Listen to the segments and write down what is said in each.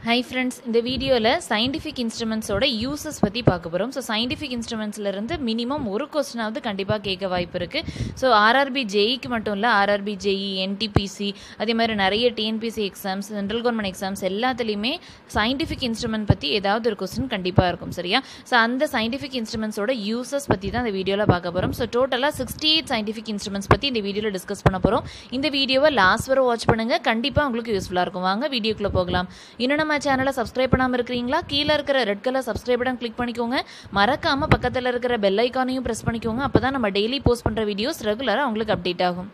Hi friends, இந்த வீடியோல scientific instruments ஓட uses பத்தி பார்க்க போறோம். So scientific instrumentsல இருந்து minimum ஒரு question ஆவது கண்டிப்பா கேட்க வாய்ப்பு இருக்கு. So RRB JEE க்கு மட்டும் இல்ல RRB JEE NTPC அதே மாதிரி நிறைய TNPC exams central government exams எல்லாத்துலயுமே scientific instrument பத்தி ஏதாவது ஒரு question கண்டிப்பா இருக்கும் சரியா? So அந்த scientific instruments ஓட uses பத்தி தான் இந்த வீடியோல பார்க்க போறோம். So டோட்டலா 68 scientific instruments பத்தி இந்த வீடியோல டிஸ்கஸ் பண்ண போறோம். இந்த வீடியோவை லாஸ்ட் வரை வாட்ச் பண்ணுங்க. கண்டிப்பா உங்களுக்கு யூஸ்ஃபுல்லா இருக்கும். வாங்க வீடியோக்குள்ள போகலாம். இன்னும் நம்ம சேனலை சப்ஸ்கிரைப் பண்ணாம இருக்கீங்களா? கீழ இருக்கிற red colour subscribe button click பண்ணிக்கோங்க. மறக்காம பக்கத்துல இருக்கிற பெல் ஐகானையும் பிரஸ் பண்ணிக்கோங்க. அப்பதான் நம்ம டெய்லி போஸ்ட் பண்ற வீடியோஸ் ரெகுலரா உங்களுக்கு அப்டேட் ஆகும்.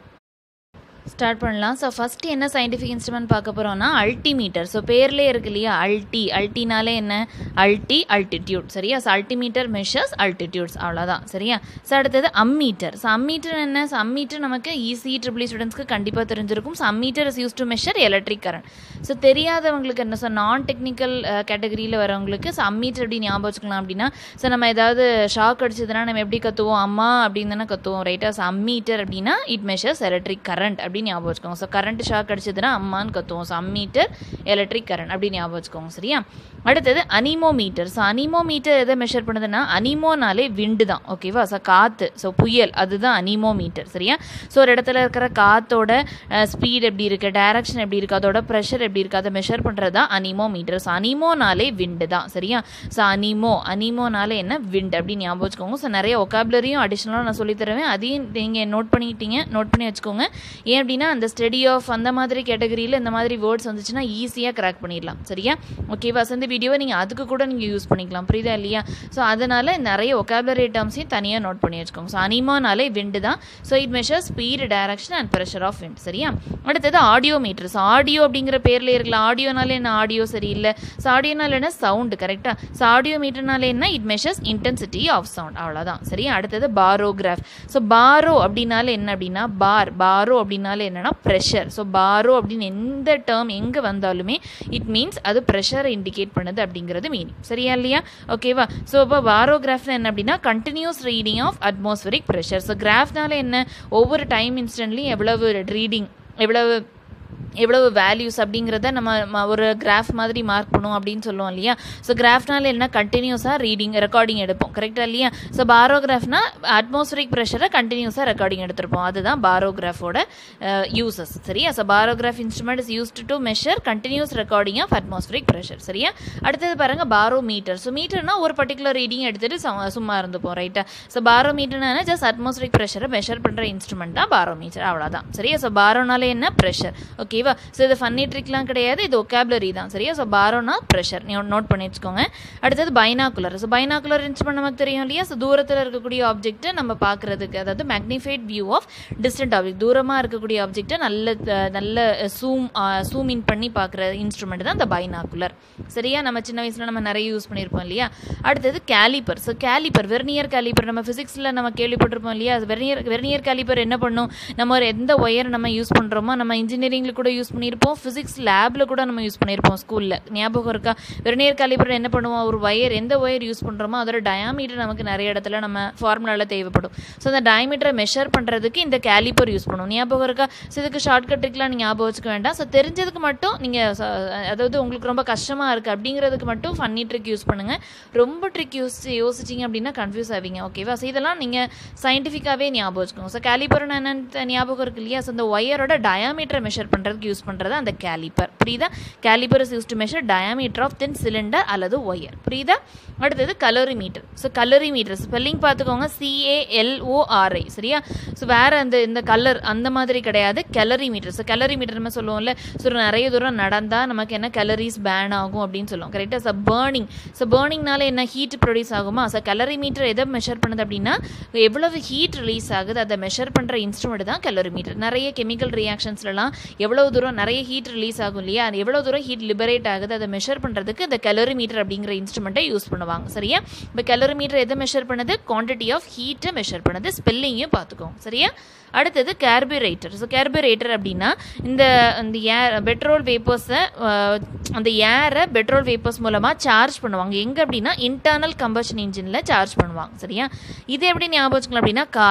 ஸ்டார்ட் பண்ணலாம். ஸோ ஃபஸ்ட்டு என்ன சயின்டிஃபிக் இன்ஸ்ட்ருமெண்ட் பார்க்க போகிறோம்னா அல்டிமீட்டர். ஸோ பேர்லேயே இருக்கு இல்லையா அல்டினாலே என்ன அல்டிடியூட் சரியா? ஸோ அல்டிமீட்டர் மெஷர்ஸ் அல்டிடியூட்ஸ் அவ்வளோதான் சரியா? ஸோ அடுத்தது அம்மீட்டர். ஸோ அம்மீட்டர் என்ன? ஸோ அம்மீட்டர் நமக்கு ECE EEE ஸ்டூடெண்ட்ஸ்க்கு கண்டிப்பாக தெரிஞ்சிருக்கும். So ammeter is use to measure electric current. So தெரியாதவங்களுக்கு என்ன? ஸோ நான் டெக்னிக்கல் கேட்டகரியில் வரவங்களுக்கு ஸோ அம்மீட்டர் எப்படி ஞாபகம் வச்சுக்கலாம் அப்படின்னா, ஸோ நம்ம ஏதாவது ஷாக் அடிச்சதுன்னா நம்ம எப்படி கற்றுவோம்? அம்மா அப்படின்னு தானே கற்றுவோம் ரைட்டா? ஸோ அம்மீட்டர் அப்படின்னா இட் மெஷர்ஸ் எலக்ட்ரிக் கரண்ட் அப்படின்னு ஞாபகம் வச்சுக்கோங்க. ஸோ கரண்ட் ஷாக் அடிச்சதுன்னா அம்மான்னு கற்றுவோம். ஸோ அம்மீட்டர் எலக்ட்ரிக் கரண்ட் அப்படின்னு ஞாபகம் வச்சுக்கோங்க சரியா? அடுத்தது அனிமோமீட்டர். ஸோ அனிமோமீட்டர் எதை மெஷர் பண்ணுதுன்னா, அனிமோனாலே விண்டு தான் ஓகேவா? ஸோ காற்று, ஸோ புயல், அதுதான் அனிமோமீட்டர் சரியா? ஸோ ஒரு இடத்துல இருக்கிற காற்றோட ஸ்பீட் எப்படி இருக்குது, டைரக்ஷன் எப்படி இருக்குது, அதோட ப்ரெஷர் எப்படி இருக்குது, அதை மெஷர் பண்ணுறது தான் அனிமோமீட்டர். ஸோ அனிமோனாலே விண்டு தான் சரியா? ஸோ அனிமோனாலே என்ன? விண்ட் அப்படின்னு ஞாபகம் வச்சுக்கோங்க. ஸோ நிறைய ஒகாபுலரியும் அடிஷ்னலாக நான் சொல்லி தருவேன். அதையும் நீங்கள் நோட் பண்ணி வச்சுக்கோங்க. ஏன் அப்படின்னா அந்த ஸ்டடி ஆஃப் அந்த மாதிரி கேட்டகரியில் இந்த மாதிரி வேர்ட்ஸ் வந்துச்சுன்னா ஈஸியாக கிராக் பண்ணிடலாம் சரியா? ஓகேவா? ஸோ இந்த வீடியோவை நீங்கள் அதுக்கு கூட நீங்கள் யூஸ் பண்ணிக்கலாம். புரியுதா இல்லையா? ஸோ அதனால் நிறைய ஒகாபுலரி டேர்ம்ஸையும் தனியாக நோட் பண்ணி வச்சுக்கோங்க. ஸோ அனிமோனாலே விண்டு தான். So it measure speed, direction and pressure of wind சரியா? அடுத்தது ஆடியோ மீட்டர். ஸோ ஆடியோ அப்படிங்கிற பேரில் இருக்கலாம். ஆடியோனாலே என்ன? ஆடியோ சரியில்லை. ஸோ ஆடியோனால என்ன? சவுண்டு கரெக்டாக? ஸோ ஆடியோ மீட்டர்னாலே என்ன? It measures intensity of sound அவ்வளோதான் சரியா? அடுத்தது பாரோகிராஃப். ஸோ பாரோ அப்படின்னாலே என்ன அப்படின்னா பாரோ அப்படின்னாலே என்னன்னா ப்ரெஷர். ஸோ பாரோ அப்படின்னு எந்த டேர்ம் எங்கே வந்தாலுமே இட் மீன்ஸ் அது ப்ரெஷரை இண்டிகேட் பண்ணுது அப்படிங்கிறது மீனிங் சரியா இல்லையா? ஓகேவா? ஸோ இப்போ பாரோகிராஃப்னா என்ன அப்படின்னா continuous reading of atmospheric pressure. So கிராஃப்னால என்ன? ஒவ்வொரு டைம் இன்ஸ்டன்ட்லையும் எவ்வளவு ரீடிங், எவ்வளவு வேல்யூஸ் அப்படிங்கிறத நம்ம ஒரு கிராஃப் மாதிரி மார்க் பண்ணுவோம் அப்படின்னு சொல்லுவோம் இல்லையா? ஸோ கிராஃப்னால என்ன? கண்டினியூஸாக ரெக்கார்டிங் எடுப்போம் கரெக்டாக இல்லையா? ஸோ பாரோகிராஃப்னா அட்மாஸ்பரிக் ப்ரெஷரை கண்டினியூஸாக ரெக்கார்டிங் எடுத்திருப்போம். அதுதான் பாரோகிராஃபோட யூசஸ் சரியா? So barograph instrument is used to measure continuous recording of atmospheric pressure சரியா? அடுத்தது பாருங்க பாரோமீட்டர். ஸோ மீட்டர்னா ஒரு பர்டிகுலர் ரீடிங் எடுத்துட்டு சும்மா இருந்துப்போம் ரைட்டா? ஸோ பாரோமீட்டர்னா ஜஸ்ட் அட்மாஸ்பரிக் ப்ரெஷரை மெஷர் பண்ணுற இன்ஸ்ட்ருமெண்ட் தான் பாரோமீட்டர் அவ்வளோதான் சரியா? ஸோ பாரோனாலே என்ன? ப்ரெஷர் ஓகேவா? ஸோ இது ஃபன்னி ட்ரிக்லாம் கிடையாது, இது ஒகாபுலரி தான் சரியா? ஸோ பாரோனா ப்ரெஷர் நோட் பண்ணி வச்சுக்கோங்க. அடுத்தது பைனாகுலர். ஸோ பைனாகுலர் இன்ஸ்ட்ருமெண்ட் நமக்கு தெரியும் இல்லையா? ஸோ தூரத்தில் இருக்கக்கூடிய ஆப்ஜெக்ட்டை நம்ம பார்க்கறதுக்கு, அதாவது magnified view of distant object, தூரமாக இருக்கக்கூடிய ஆப்ஜெக்ட்டை நல்ல சூம் இன் பண்ணி பார்க்குற இன்ஸ்ட்ருமெண்ட் தான் இந்த பைனாகுலர் சரியா? நம்ம சின்ன வயசில் நம்ம நிறைய யூஸ் பண்ணியிருப்போம் இல்லையா? அடுத்தது calliper. So calliper, vernier calliper நம்ம ஃபிசிக்ஸில் நம்ம கேள்விப்பட்டிருப்போம் இல்லையா? வெர்னியர் கேலிப்பர் என்ன பண்ணும்? நம்ம ஒரு எந்த ஒயர் நம்ம யூஸ் பண்ணுறோமோ, நம்ம இன்ஜினியரிங்கில் கூட யூஸ் பண்ணியிருப்போம், ஃபிசிக்ஸ் லேபில் கூட நம்ம யூஸ் பண்ணியிருப்போம் ஸ்கூலில், ஞாபகம் இருக்கா? வெர்னியர் கேலிப்பர் என்ன பண்ணுவோம்? ஒரு ஒயர், எந்த ஒயர் யூஸ் பண்ணுறோமோ அதோட டயாமீட்டர் நமக்கு நிறைய இடத்துல நம்ம ஃபார்முலாவில் தேவைப்படும். ஸோ அந்த டயாமீட்டரை மெஷர் பண்ணுறதுக்கு இந்த கேலிப்பர் யூஸ் பண்ணுவோம், ஞாபகம் இருக்கா? ஸோ இதுக்கு ஷார்ட்கட் ட்ரிக்லாம் நீங்கள் ஞாபகம் வச்சுக்க வேண்டாம். ஸோ தெரிஞ்சதுக்கு மட்டும் நீங்கள், அதாவது உங்களுக்கு ரொம்ப கஷ்டமாக இருக்குது அப்படிங்கிறதுக்கு மட்டும் ஃபன்னி ட்ரிக் யூஸ் பண்ணுங்கள். ரொம்ப ட்ரிக் யோசிச்சிங்க அப்படின்னா கன்ஃபியூஸ் ஆவீங்க ஓகேவா? ஸோ இதெல்லாம் நீங்கள் சயின்டிஃபிக்காகவே ஞாபகம் வச்சுக்கோங்க. ஸோ கேலிப்பர்னு என்னென்னு ஞாபகம் இருக்கு இல்லையா? ஸோ அந்த ஒயரோட டயாமீட்டரை மெஷர் பண்ணுறதுக்கு யூஸ் பண்ணுறது அந்த கேலிப்பர் புரியுதா? Caliper is use to measure diameter of thin cylinder அல்லது ஒயர் புரியுதா? அடுத்தது கலோரிமீட்டர். ஸோ கலோரிமீட்டர் ஸ்பெல்லிங் பார்த்துக்கோங்க, CALORI சரியா? ஸோ வேற இந்த கலர் அந்த மாதிரி கிடையாது, கலோரிமீட்டர். ஸோ கலோரிமீட்டர் நம்ம சொல்லுவோம்ல, ஸோ நிறைய தூரம் நடந்தால் நமக்கு என்ன கலரிஸ் பேர்ன் ஆகும் அப்படின்னு சொல்லுவோம் கரெக்டாக? So burning. ஸோ பேர்னிங்னால என்ன? ஹீட் ப்ரொடியூஸ் ஆகுமா? ஸோ கலோரிமீட்டர் எதை மெஷர் பண்ணுது அப்படின்னா எவ்வளவு ஹீட் ரிலீஸ் ஆகுது அதை மெஷர் பண்ணுற இன்ஸ்ட்ருமெண்ட் தான் கலோரிமீட்டர். நிறைய கெமிக்கல் ரியாக்ஷன்ஸ்லாம் எவ்வளவு தூரம் நிறைய ஹீட் ரிலீஸ் ஆகும் இல்லையா? அது எவ்வளோ தூரம் ஹீட் லிபரேட் ஆகுது அதை மெஷர் பண்ணுறதுக்கு இந்த கலோரிமீட்டர் அப்படிங்கிற இன்ஸ்ட்ருமெண்ட்டை யூஸ் பண்ணுவாங்க சரியா? இப்போ கலோரிமீட்டர் எதை மெஷர் பண்ணுது? குவான்டிட்டி ஆஃப் ஹீட்டை மெஷர் பண்ணுது. ஸ்பெல்லிங்கையும் பார்த்துக்கோங்க சரியா? அடுத்தது கார்புரேட்டர். ஸோ கார்புரேட்டர் அப்படின்னா இந்த ஏர் பெட்ரோல் வேப்பர்ஸை அந்த ஏரை பெட்ரோல் வேப்பர்ஸ் மூலமாக சார்ஜ் பண்ணுவாங்க. எங்கே அப்படின்னா இன்டர்னல் கம்பஷன் இன்ஜினில் சார்ஜ் பண்ணுவாங்க சரியா? இது எப்படி ஞாபகம் வச்சுக்கலாம் அப்படின்னா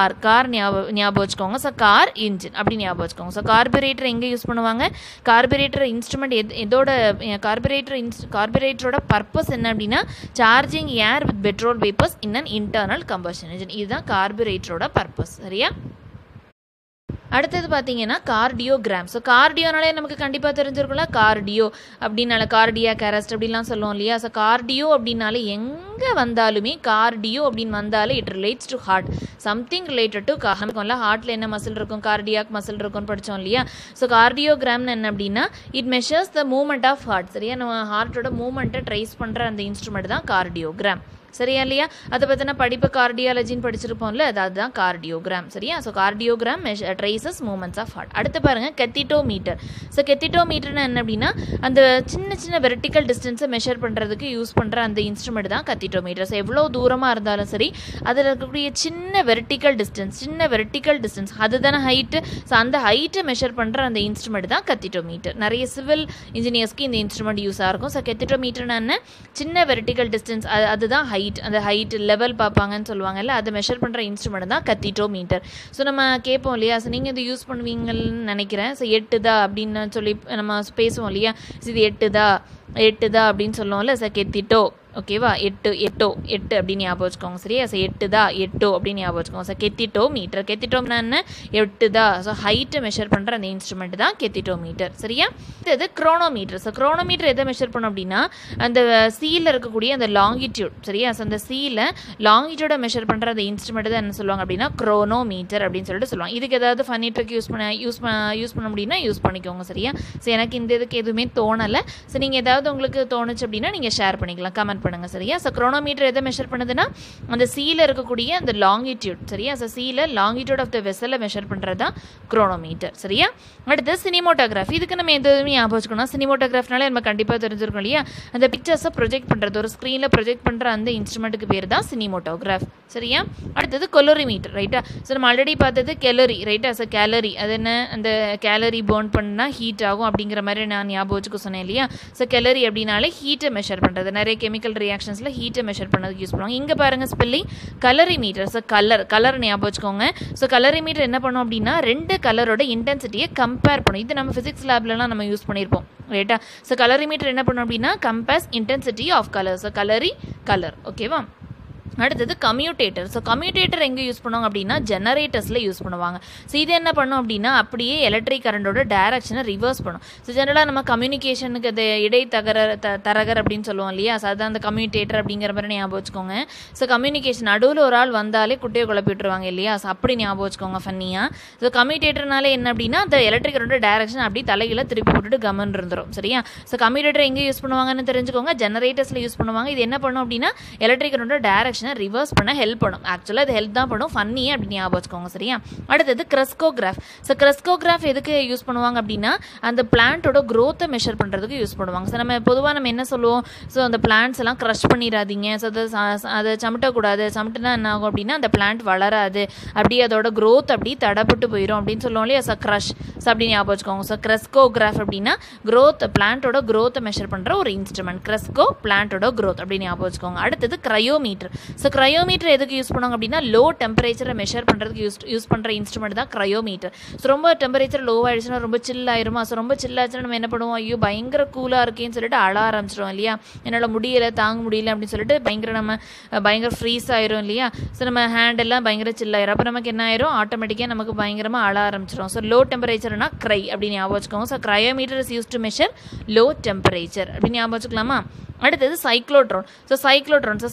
கார் ஞாபகம் வச்சுக்கோங்க. ஸோ கார் இன்ஜின் அப்படி ஞாபகம் வச்சுக்கோங்க. ஸோ கார்புரேட்டர் எங்கே யூஸ் பண்ணுவாங்க? பண்ணுவாங்க கார்பரேட்டர் இன்ஸ்ட்ருமெண்ட் இதோட கார்பரேட்டரோட பர்பஸ் என்ன அப்படின்னா charging air with petrol vapours in an internal combustion engine. இதுதான் கார்பரேட்டரோட பர்பஸ். சரியா? அடுத்தது பார்த்தீங்கன்னா கார்டியோகிராம். ஸோ கார்டியோனாலே நமக்கு கண்டிப்பாக தெரிஞ்சிருக்கும்ல, கார்டியோ அப்படின்னால கார்டியாக் அரெஸ்ட் அப்படின்லாம் சொல்லுவோம் இல்லையா. ஸோ கார்டியோ அப்படின்னாலே எங்கே வந்தாலுமே கார்டியோ அப்படின்னு வந்தாலே it relates to heart, something related to நமக்கும்ல ஹார்ட்டில் என்ன மசில் இருக்கும், கார்டியாக் மசில் இருக்கும்னு படித்தோம் இல்லையா. ஸோ கார்டியோகிராம்னு என்ன அப்படின்னா it measures the movement of heart. சரியா? நம்ம ஹார்ட்டோட மூவ்மெண்ட்டை ட்ரேஸ் பண்ணுற அந்த இன்ஸ்ட்ருமெண்ட் தான் கார்டியோகிராம். சரியா இல்லையா? அதை பற்றின படிப்பு கார்டியாலஜின்னு படிச்சிருப்போம்ல, அதுதான் கார்டியோகிராம். சரியா? So cardiogram traces moments of heart. அடுத்து பாருங்கள் கெத்திட்டோமீட்டர். ஸோ கெத்திட்டோமீட்டர்னு என்ன அப்படின்னா அந்த சின்ன சின்ன வெர்டிக்கல் டிஸ்டன்ஸை மெஷர் பண்ணுறதுக்கு யூஸ் பண்ணுற அந்த இன்ஸ்ட்ருமெண்ட் தான் கெத்திட்டோமீட்டர். ஸோ எவ்வளோ தூரமாக இருந்தாலும் சரி அதில் இருக்கக்கூடிய சின்ன வெர்டிக்கல் டிஸ்டன்ஸ் அதுதானே ஹைட்டு. ஸோ அந்த ஹைட்டை மெஷர் பண்ணுற அந்த இன்ஸ்ட்ருமெண்ட் தான் கெத்திட்டோமீட்டர். நிறைய சிவில் இன்ஜினியர்ஸ்க்கு இந்த இன்ஸ்ட்ருமெண்ட் யூஸாக இருக்கும். ஸோ கெத்திட்டோமீட்டர்னா என்ன, சின்ன வெர்டிக்கல் டிஸ்டன்ஸ் அதுதான் அந்த ஹைட் லெவல் பார்ப்பாங்கன்னு சொல்லுவாங்கல்ல, அதை மெஷர் பண்ணுற இன்ஸ்ட்ருமெண்ட் தான் கெத்திட்டோமீட்டர். ஸோ நம்ம கேட்போம் இல்லையா, ஸோ நீங்கள் இது யூஸ் பண்ணுவீங்கன்னு நினைக்கிறேன். ஸோ எட்டுதா அப்படின்னு சொல்லி நம்ம பேசுவோம் இல்லையா, இது எட்டுதா அப்படின்னு சொல்லுவோம்ல. ஸோ கெத்திட்டோ, ஓகேவா, எட்டு அப்படின்னு ஞாபகம் வச்சுக்கோங்க. சரியா? ஸோ எட்டுதா அப்படின்னு ஞாபகம் வச்சுக்கோங்க. ஸோ கெத்திட்டோம்னா என்ன, எட்டுதா. ஸோ ஹைட்டை மெஷர் பண்ணுற அந்த இன்ஸ்ட்ருமெண்ட் தான் கெத்திட்டோமீட்டர். சரியா? இது குரோனோமீட்டர். ஸோ குரோனோமீட்டர் எதை மெஷர் பண்ணோம் அப்படின்னா அந்த சீல இருக்கக்கூடிய அந்த லாங்கிடியூட். சரியா? ஸோ அந்த சீல லாங்கிடியூடை மெஷர் பண்ணுற அந்த இன்ஸ்ட்ருமெண்ட் தான் என்ன சொல்லுவாங்க அப்படின்னா குரோனோமீட்டர் அப்படின்னு சொல்லிட்டு சொல்லுவாங்க. இதுக்கு ஏதாவது ஃபன்னி ட்ரிக் யூஸ் பண்ண முடியும்னா யூஸ் பண்ணிக்கோங்க. சரியா? ஸோ எனக்கு இந்த இதுக்கு எதுவுமே தோணலை. ஸோ நீங்கள் ஏதாவது உங்களுக்கு தோணுச்சு அப்படின்னா நீங்கள் ஷேர் பண்ணிக்கலாம், கமெண்ட் பண்ணுங்க. சரியா? ஸோ குரோனோமீட்டர் எதை மெஷர் பண்ணுதுன்னா அந்த சீல இருக்கக்கூடிய அந்த லாங்கிடியூட். சரியா? ஸோ சீல லாங்கிடியூட் ஆஃப் த வெசலை மெஷர் பண்ணுறது தான் குரோனோமீட்டர். சரியா? அடுத்து சினிமோட்டோகிராஃப். இதுக்கு நம்ம எதுவுமே ஞாபகம் வச்சுக்கணும். சினிமோட்டோகிராஃப்னாலே நம்ம கண்டிப்பாக தெரிஞ்சிருக்கோம் இல்லையா, அந்த பிக்சர்ஸை ப்ரொஜெக்ட் பண்ணுறது, ஒரு ஸ்க்ரீனில் ப்ரொஜெக்ட் பண்ணுற அந்த இன்ஸ்ட்ருமெண்ட்டுக்கு பேர் தான் சினிமோட்டோகிராஃப். சரியா? அடுத்தது கொலோரிமீட்டர். ரைட்டா? ஸோ நம்ம ஆல்ரெடி பார்த்தது கேலரி. ரைட்டா? ஸோ கேலரி அது என்ன, அந்த கேலரி பர்ன் பண்ணால் ஹீட் ஆகும் அப்படிங்கிற மாதிரி நான் ஞாபகம் வச்சுக்க சொன்னேன் இல்லையா. ஸோ கேலரி அப்படின்னாலே ஹீட்டை மெஷர் பண்ணுறது, நிறைய கெமிக்கல் ரியாக்ஷன்ஸில் ஹீட்டை மெஷர் பண்ணதுக்கு யூஸ் பண்ணுவாங்க. இங்கே பாருங்கள் ஸ்பெல்லிங் கலரிமீட்டர். ஸோ கலர் ஞாபகம் வச்சுக்கோங்க. ஸோ கலரிமீட்டர் என்ன பண்ணும் அப்படின்னா ரெண்டு கலரோட இன்டென்சிட்டியை கம்பேர் பண்ணும். இது நம்ம ஃபிசிக்ஸ் லேப்லலாம் நம்ம யூஸ் பண்ணியிருப்போம். ரைட்டா? ஸோ கலரிமீட்டர் என்ன பண்ணும் அப்படின்னா compares intensity of colour. So colour. ஓகேவா? அடுத்தது கம்யூட்டேட்டர். ஸோ கம்யூட்டேட்டர் எங்கே யூஸ் பண்ணுவாங்க அப்படின்னா ஜெனரேட்டர்ஸில் யூஸ் பண்ணுவாங்க. ஸோ இது என்ன பண்ணும் அப்படின்னா அப்படியே எலக்ட்ரிக் கரண்டோட டைரக்ஷனை ரிவர்ஸ் பண்ணும். ஸோ ஜெனரலாக நம்ம கம்யூனிகேஷனுக்கு அது தரகர் அப்படின்னு சொல்லுவோம் இல்லையா. ஸோ அதுதான் அந்த கம்யூட்டேட்டர் அப்படிங்கிற மாதிரி ஞாபகம் வச்சுக்கோங்க. ஸோ கம்யூனிகேஷன் நடுவில் ஒரு ஆள் வந்தாலே குட்டையை குழப்பி விட்டுருவாங்க இல்லையா. ஸோ அப்படி ஞாபகம் வச்சுக்கோங்க ஃபன்னியாக. ஸோ கம்யூட்டேட்டர்னால என்ன அப்படின்னா அந்த எலக்ட்ரிக் கரண்டோட டைரக்ஷன் அப்படி தலையில் திருப்பி போட்டுட்டு கமன் இருந்துரும். சரியா? ஸோ கம்யூட்டேட்டர் எங்கே யூஸ் பண்ணுவாங்கன்னு தெரிஞ்சுக்கோங்க, ஜெனரேட்டர்ஸில் யூஸ் பண்ணுவாங்க. இது என்ன பண்ணும் அப்படின்னா எலக்ட்ரிக் கரண்டோட டைரக்ஷன் ரிவர்ஸ் பண்ண ஹெல்ப் பண்ணும். ஆக்சுவலாக அது ஹெல்ப் தான் பண்ணும், ஃபன்னி அப்படின்னு ஞாபகம் வச்சுக்கோங்க. சரியா? அடுத்தது கிரெஸ்கோகிராஃப். ஸோ கிரெஸ்கோகிராஃப் எதுக்கு யூஸ் பண்ணுவாங்க அப்படின்னா அந்த பிளான்ட்டோட க்ரோத்தை மெஷர் பண்ணுறதுக்கு யூஸ் பண்ணுவாங்க. ஸோ நம்ம பொதுவாக நம்ம என்ன சொல்லுவோம், ஸோ அந்த பிளான்ட்ஸ் எல்லாம் க்ரஷ் பண்ணிடாதீங்க, ஸோ அதை சமட்டக்கூடாது, சமட்டுனா என்ன ஆகும் அப்படின்னா அந்த பிளான்ட் வளராது, அப்படி அதோட க்ரோத் அப்படி தடப்பட்டு போயிடும் அப்படின்னு சொல்லுவோம் இல்லையா. So crush. ஸோ அப்படி ஞாபகம் வச்சுக்கோங்க. ஸோ கிரெஸ்கோகிராஃப் அப்படின்னா பிளான்ட்டோட க்ரோத்தை மெஷர் பண்ணுற ஒரு இன்ஸ்ட்ருமெண்ட். கிரெஸ்கோ பிளான்ட்டோட க்ரோத் அப்படின்னு ஞாபகம் வச்சுக்கோங்க. அடுத்தது கிரையோமீட்டர். ஸோ கிரையோமீட்டர் எதுக்கு யூஸ் பண்ணுவாங்க அப்படின்னா லோ டெம்பரேச்சரை மெஷர் பண்ணுறதுக்கு யூஸ் பண்ணுற இன்ஸ்ட்ருமெண்ட் தான் கிரையோமீட்டர். ஸோ ரொம்ப டெம்பரேச்சர் லோ ஆயிடுச்சுன்னா ரொம்ப சில் ஆயிருமா. ஸோ ரொம்ப சில் ஆச்சுன்னா நம்ம என்ன பண்ணுவோம், ஐயோ பயங்கர கூலாக இருக்கேன்னு சொல்லிட்டு அழ ஆரம்பிச்சிடும் இல்லையா. என்னால் தாங்க முடியல அப்படின்னு சொல்லிட்டு பயங்கர ஃப்ரீஸ் ஆயிரும் இல்லையா. ஸோ நம்ம ஹேண்ட் எல்லாம் பயங்கர சில் ஆயிரும். அப்போ நமக்கு என்ன ஆயிரும், ஆட்டோமேட்டிக்காக நமக்கு பயங்கரமாக அழ ஆரம்பிச்சிடும். ஸோ லோ டெம்பரேச்சர்னா க்ரை அப்படின்னு ஞாபகம் வச்சுக்கோங்க. So cryometer is use to measure low temperature அப்படின்னு ஞாபகம் வச்சுக்கலாமா. அடுத்தது சைக்ளோட்ரான். ஸோ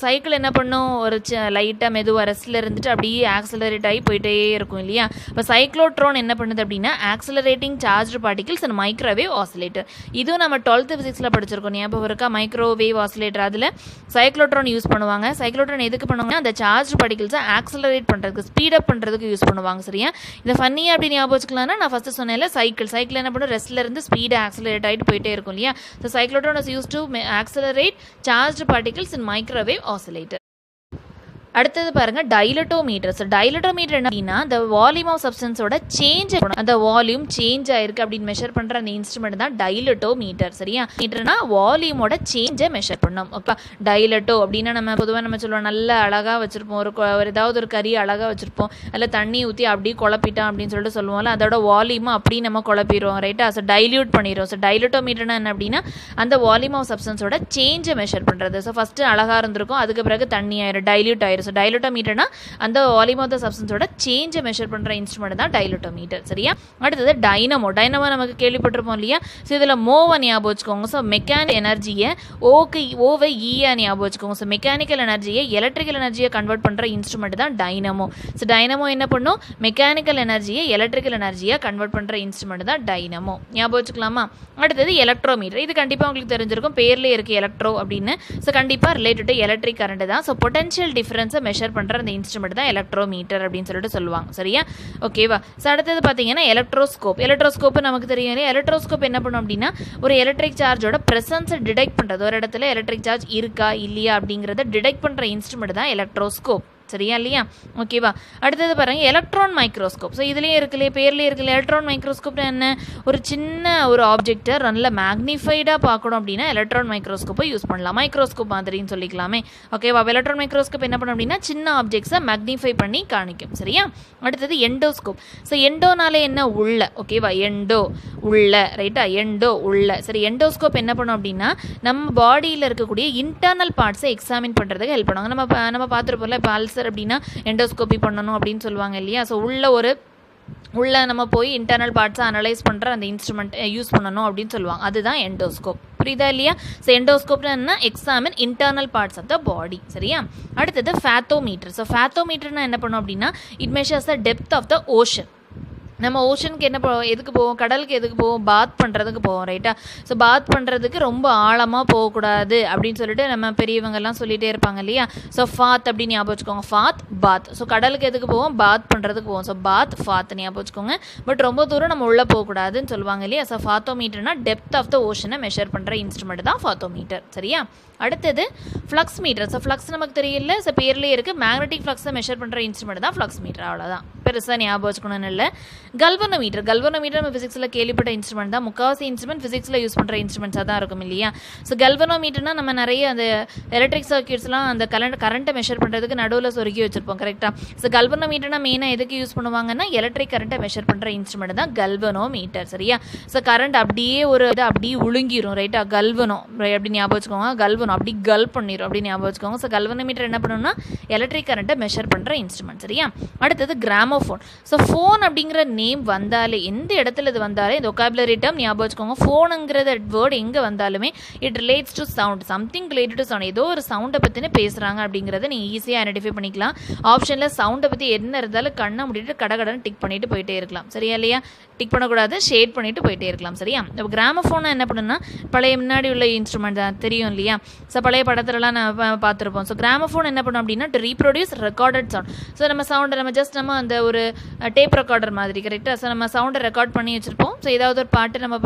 சைக்கிள் என்ன பண்ணும், ஒரு லைட்டாக மெதுவாக ரெஸ்ட்டில் இருந்துட்டு அப்படியே ஆக்சலரேட் ஆகி போயிட்டே இருக்கும் இல்லையா. இப்போ சைக்ளோட்ரான் என்ன பண்ணுது அப்படின்னா accelerating charge particles and microwave oscillator. இதுவும் நம்ம 12th ஃபிசிக்ஸில் படிச்சிருக்கோம், ஞாபகம் இருக்கா. மைக்ரோவேவ் ஆசிலேட்டர் அதில் சைக்ளோட்ரான் யூஸ் பண்ணுவாங்க. சைக்ளோட்ரான் எதுக்கு பண்ணுவாங்கன்னா அந்த சார்ஜ் பார்ட்டிகல்ஸை ஆக்சலரேட் பண்ணுறதுக்கு, ஸ்பீடப் பண்ணுறதுக்கு யூஸ் பண்ணுவாங்க. சரியா? இந்த ஃபன்னியாக அப்படி ஞாபகம் வச்சுக்கலாம்னா நான் ஃபஸ்ட்டு சொன்னேன்ல சைக்கிள் என்ன பண்ணும், ரெஸ்ட்டில் இருந்து ஸ்பீடாக ஆக்சலரேட் ஆகிட்டு போயிட்டே இருக்கும் இல்லையா. So cyclotron is use to accelerate charged particles in microwave oscillator. அடுத்தது பாருங்க டைலட்டோமீட்டர். ஸோ டைலட்டோமீட்டர் என்ன அப்படின்னா the volume of substanceோட சேஞ்ச், அந்த வால்யூம் சேஞ்ச் ஆயிருக்கு அப்படின்னு மெஷர் பண்ற அந்த இன்ஸ்ட்ருமெண்ட் தான் டைலட்டோமீட்டர். சரியா? மீட்டர்னா வால்யூமோட சேஞ்சை மெஷர் பண்ணும். ஓகே, டைலட்டோ அப்படின்னா நம்ம பொதுவாக நம்ம சொல்லுவோம் நல்ல அழகா வச்சிருப்போம், ஒரு ஏதாவது ஒரு கறி அழகா வச்சிருப்போம், அதில் தண்ணி ஊற்றி அப்படி குழப்பிட்டான் அப்படின்னு சொல்லிட்டு சொல்லுவோம்ல, அதோட வால்யூம் அப்படி நம்ம குழப்பிடுவோம். ரைட்டா? ஸோ டைல்யூட் பண்ணிடுவோம். ஸோ டைலட்டோமீட்டர்னா என்ன அப்படின்னா அந்த வால்யூம் ஆஃப் சப்ஸ்டன்ஸோட சேஞ்சை மெஷர் பண்ணுறது. ஸோ ஃபர்ஸ்ட் அழகா இருந்திருக்கும், அதுக்கு பிறகு தண்ணி ஆயிரும், டைல்யூட் ஆயிரும். ஸோ டைலட்டோமீட்டர்னா அந்த வால்யூம் ஆஃப் த சப்ஸ்டன்ஸோட சேஞ்சை மெஷர் பண்ணுற இன்ஸ்ட்ருமெண்ட் தான் டைலட்டோமீட்டர். சரியா? அடுத்தது டைனமோ. டைனமோ நமக்கு கேள்விப்பட்டிருப்போம் இல்லையா? ஸோ இதில் மோவை ஞாபகம் வச்சுக்கோங்க. ஸோ மெக்கானிக் எனர்ஜியை ஓவை ஈயா ஞாபகம் வச்சுக்கோங்க. ஸோ மெக்கானிக்கல் எனர்ஜியை எலக்ட்ரிக்கல் எனர்ஜியை கன்வெர்ட் பண்ணுற இன்ஸ்ட்ருமெண்ட் தான் டைனமோ. ஸோ டைனமோ என்ன பண்ணும்? மெக்கானிக்கல் எனர்ஜியை எலக்ட்ரிக்கல் எனர்ஜியை கன்வெர்ட் பண்ணுற இன்ஸ்ட்ருமெண்ட் தான் டைனமோ. ஞாபகம் வச்சுக்கலாமா? அடுத்தது எலக்ட்ரோமீட்டர். இது கண்டிப்பாக உங்களுக்கு தெரிஞ்சிருக்கும், பேர்லேயே இருக்குது எலக்ட்ரோ அப்படின்னு. ஸோ கண்டிப்பாக ரிலேட்டட் டு எலக்ட்ரிக் கரண்ட் தான். ஸோ பொட்டன்ஷியல் டிஃபரன்ஸை மெஷர் பண்ணுற அந்த இன்ஸ்ட்ருமெண்ட் தான் எலக்ட்ரோமீட்டர் அப்படின்னு சொல்லிட்டு சொல்லுவாங்க. சரியா? ஓகேவா? ஸோ அடுத்தது பார்த்தீங்கன்னா எலக்ட்ரோஸ்கோப். எலக்ட்ரோஸ்கோப் நமக்கு தெரியும் இல்லையா? எலக்ட்ரோஸ்கோப் என்ன பண்ணும் அப்படின்னா ஒரு எலக்ட்ரிக் சார்ஜோட பிரசன்ஸை டிடெக்ட் பண்ணுறது, ஒரு இடத்துல எலக்ட்ரிக் சார்ஜ் இருக்கா இல்லையா அப்படிங்கிறத டிடெக்ட் பண்ணுற இன்ஸ்ட்ருமெண்ட் தான் எலக்ட்ரோஸ்கோப். சரியா இல்லையா? ஓகேவா? அடுத்தது பாருங்க எலக்ட்ரான் மைக்ரோஸ்கோப். ஸோ இதுலேயே இருக்குல்ல, பேர்லேயே இருக்குல்ல, எலக்ட்ரான் மைக்ரோஸ்கோப் என்ன? ஒரு சின்ன ஒரு ஆப்ஜெக்டை நல்ல மேக்னிஃபைடாக பார்க்கணும் அப்படின்னா எலக்ட்ரான் மைக்ரோஸ்கோப்பை யூஸ் பண்ணலாம். மைக்ரோஸ்கோப் மாதிரின்னு சொல்லிக்கலாமே. ஓகேவா? எலக்ட்ரான் மைக்ரோஸ்கோப் என்ன பண்ணும் அப்படின்னா சின்ன ஆப்ஜெக்ட்ஸை மேக்னிஃபை பண்ணி காணிக்கும். சரியா? அடுத்தது எண்டோஸ்கோப். ஸோ எண்டோனாலே என்ன? உள்ள. ஓகேவா? எண்டோ உள்ள. ரைட்டா? எண்டோ உள்ள. சரி, எண்டோஸ்கோப் என்ன பண்ணும் அப்படின்னா நம்ம பாடியில் இருக்கக்கூடிய இன்டர்னல் பார்ட்ஸை எக்ஸாமின் பண்ணுறதுக்கு ஹெல்ப் பண்ணுவாங்க. நம்ம பார்த்துருப்போம்ல, இப்போ அல்சர் அப்படின்னா எண்டோஸ்கோபி பண்ணணும் அப்படின்னு சொல்லுவாங்க இல்லையா? ஸோ உள்ள நம்ம போய் இன்டர்னல் பார்ட்ஸை அனலைஸ் பண்ணுற அந்த இன்ஸ்ட்ருமெண்ட் யூஸ் பண்ணணும் அப்படின்னு சொல்லுவாங்க. அதுதான் எண்டோஸ்கோப். புரியுதா இல்லையா? ஸோ எண்டோஸ்கோப்னா என்ன? Examine internal parts of the body. சரியா? அடுத்தது ஃபேத்தோமீட்டர். ஸோ ஃபேத்தோமீட்டர்னா என்ன பண்ணும் அப்படின்னா it measures the depth of the ocean. நம்ம ஓஷனுக்கு என்ன எதுக்கு போவோம்? கடலுக்கு எதுக்கு போவோம்? பாத் பண்ணுறதுக்கு போவோம். ரைட்டா? ஸோ பாத் பண்ணுறதுக்கு ரொம்ப ஆழமாக போகக்கூடாது அப்படின்னு சொல்லிட்டு நம்ம பெரியவங்கெல்லாம் சொல்லிகிட்டே இருப்பாங்க இல்லையா? ஸோ ஃபாத் அப்படின்னு ஞாபகம் வச்சுக்கோங்க. ஃபாத், பாத். ஸோ கடலுக்கு எதுக்கு போவோம்? பாத் பண்ணுறதுக்கு போவோம். ஸோ பாத், ஃபாத் ஞாபகம் வச்சுக்கோங்க. பட் ரொம்ப தூரம் நம்ம உள்ளே போகக்கூடாதுன்னு சொல்லுவாங்க இல்லையா? ஸோ ஃபாத்தோமீட்டர்னா டெப்த் ஆஃப் த ஓஷனை மெஷர் பண்ணுற இன்ஸ்ட்ருமெண்ட் தான் ஃபாத்தோமீட்டர். சரியா? அடுத்தது ஃப்ளக்ஸ் மீட்டர். ஸோ ஃப்ளக்ஸ் நமக்கு தெரியல, ஸோ பேர்லேயே இருக்குது, மேக்னெட்டிக் ஃப்ளக்ஸை மெஷர் பண்ணுற இன்ஸ்ட்ருமெண்ட் தான் ஃப்ளக்ஸ் மீட்டர். அவ்வளோதான், பெருசாக ஞாபகம் வச்சுக்கணும்னு இல்லை. கல்வனோமீட்டர். கல்வனோமீட்டர் நம்ம ஃபிசிக்ஸில் கேள்விப்பட்ட இன்ஸ்ட்ருமெண்ட் தான். முக்கால்வாசி இன்ஸ்ட்ருமெண்ட் ஃபிசிக்ஸில் யூஸ் பண்ணுற இன்ஸ்ட்ருமெண்ட்ஸாக தான் இருக்கும் இல்லையா? ஸோ கல்வனோமீட்டர்னா நம்ம நிறைய அந்த எலக்ட்ரிக் சர்க்யூட்ஸ்லாம் அந்த கரண்ட்டை மெஷர் பண்ணுறதுக்கு நடுவில் சொருக்கி வச்சிருப்போம். கரெக்டாக? ஸோ கல்வனோமீட்டர்னா மெயினாக எதுக்கு யூஸ் பண்ணுவாங்கன்னா எலக்ட்ரிக் கரண்ட்டை மெஷர் பண்ணுற இன்ஸ்ட்ருமெண்ட் தான் கல்வனோமீட்டர். சரியா? ஸோ கரண்ட் அப்படியே ஒரு இது அப்படியே உழுங்கிரும். ரைட்டா? கல்வனோ அப்படி ஞாபகம் வச்சுக்கோங்க. கல்வனோ அப்படி கல்ப் பண்ணிடும் அப்படின்னு ஞாபகம் வச்சுக்கோங்க. ஸோ கல்வனோமீட்டர் என்ன பண்ணணும்னா எலக்ட்ரிக் கரண்ட்டை மெஷர் பண்ணுற இன்ஸ்ட்ருமெண்ட். சரியா? அடுத்தது கிராமோஃபோன். ஸோ ஃபோன் அப்படிங்கிற நேம் வந்தாலே, எந்த இடத்துல இது வந்தாலே இந்த ஒகாபுலரி டேர்ம் ஞாபகம் வச்சுக்கோங்க. ஃபோனுங்கிறத வேர்டு எங்கே வந்தாலுமே it relates to sound, something related to sound. ஏதோ ஒரு சவுண்டை பற்றின பேசுகிறாங்க அப்படிங்கிறத நீங்கள் ஈஸியாக ஐடென்டிஃபை பண்ணிக்கலாம். ஆப்ஷனில் சவுண்டை பற்றி என்ன இருந்தாலும் கண்ணை முடிட்டு கடகடன்னு டிக் பண்ணிட்டு போயிட்டே இருக்கலாம். சரியா இல்லையா? டிக் பண்ணக்கூடாது, ஷேட் பண்ணிட்டு போயிட்டே இருக்கலாம். சரியா? இப்போ கிராமோஃபோனை என்ன பண்ணுன்னா பழைய முன்னாடி உள்ள இன்ஸ்ட்ருமெண்ட் தான், தெரியும் இல்லையா? ஸோ பழைய படத்துலலாம் நம்ம பார்த்துருப்போம். ஸோ கிராமோஃபோன் என்ன பண்ணும் அப்படின்னா to reproduce recorded sound. So நம்ம சவுண்டை நம்ம அந்த ஒரு டேப் ரெக்கார்டர் மாதிரி. கரெக்டாக? ஸோ நம்ம சவுண்டை ரெக்கார்ட் பண்ணி வச்சுருப்போம். ஸோ ஏதாவது ஒரு பாட்டு நம்ம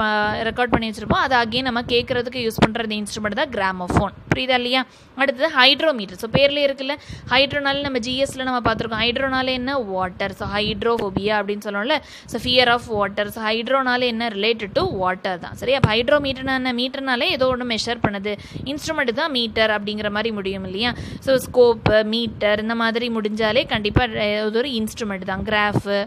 ரெக்கார்ட் பண்ணி வச்சுருப்போம், அதை அகெயின் நம்ம கேட்குறதுக்கு யூஸ் பண்ணுற இந்த இன்ஸ்ட்ருமெண்ட் தான் கிராமோஃபோன். புரியுதா இல்லையா? அடுத்தது ஹைட்ரோமீட்டர். ஸோ பேர்லேயே இருக்குல்ல, ஹைட்ரோனாலே நம்ம ஜிஎஸ்ல நம்ம பார்த்துருக்கோம். ஹைட்ரோனாலே என்ன? வாட்டர். ஸோ ஹைட்ரோஃபோபியா அப்படின்னு சொல்லணும்ல. So fear of water. So ஹைட்ரோனாலே என்ன? ரிலேட்டட் டு வாட்டர் தான். சரி? அப்போ ஹைட்ரோமீட்டர்னா என்ன? மீட்டர்னாலே ஏதோ ஒன்று மெஷர் பண்ணுது, இன்ஸ்ட்ருமெண்ட் தான் மீட்டர் அப்படிங்கிற மாதிரி முடியும் இல்லையா? ஸோ ஸ்கோப்பு, மீட்டர் இந்த மாதிரி முடிஞ்சாலே கண்டிப்பாக அது ஒரு இன்ஸ்ட்ருமெண்ட் தான். கிராஃபு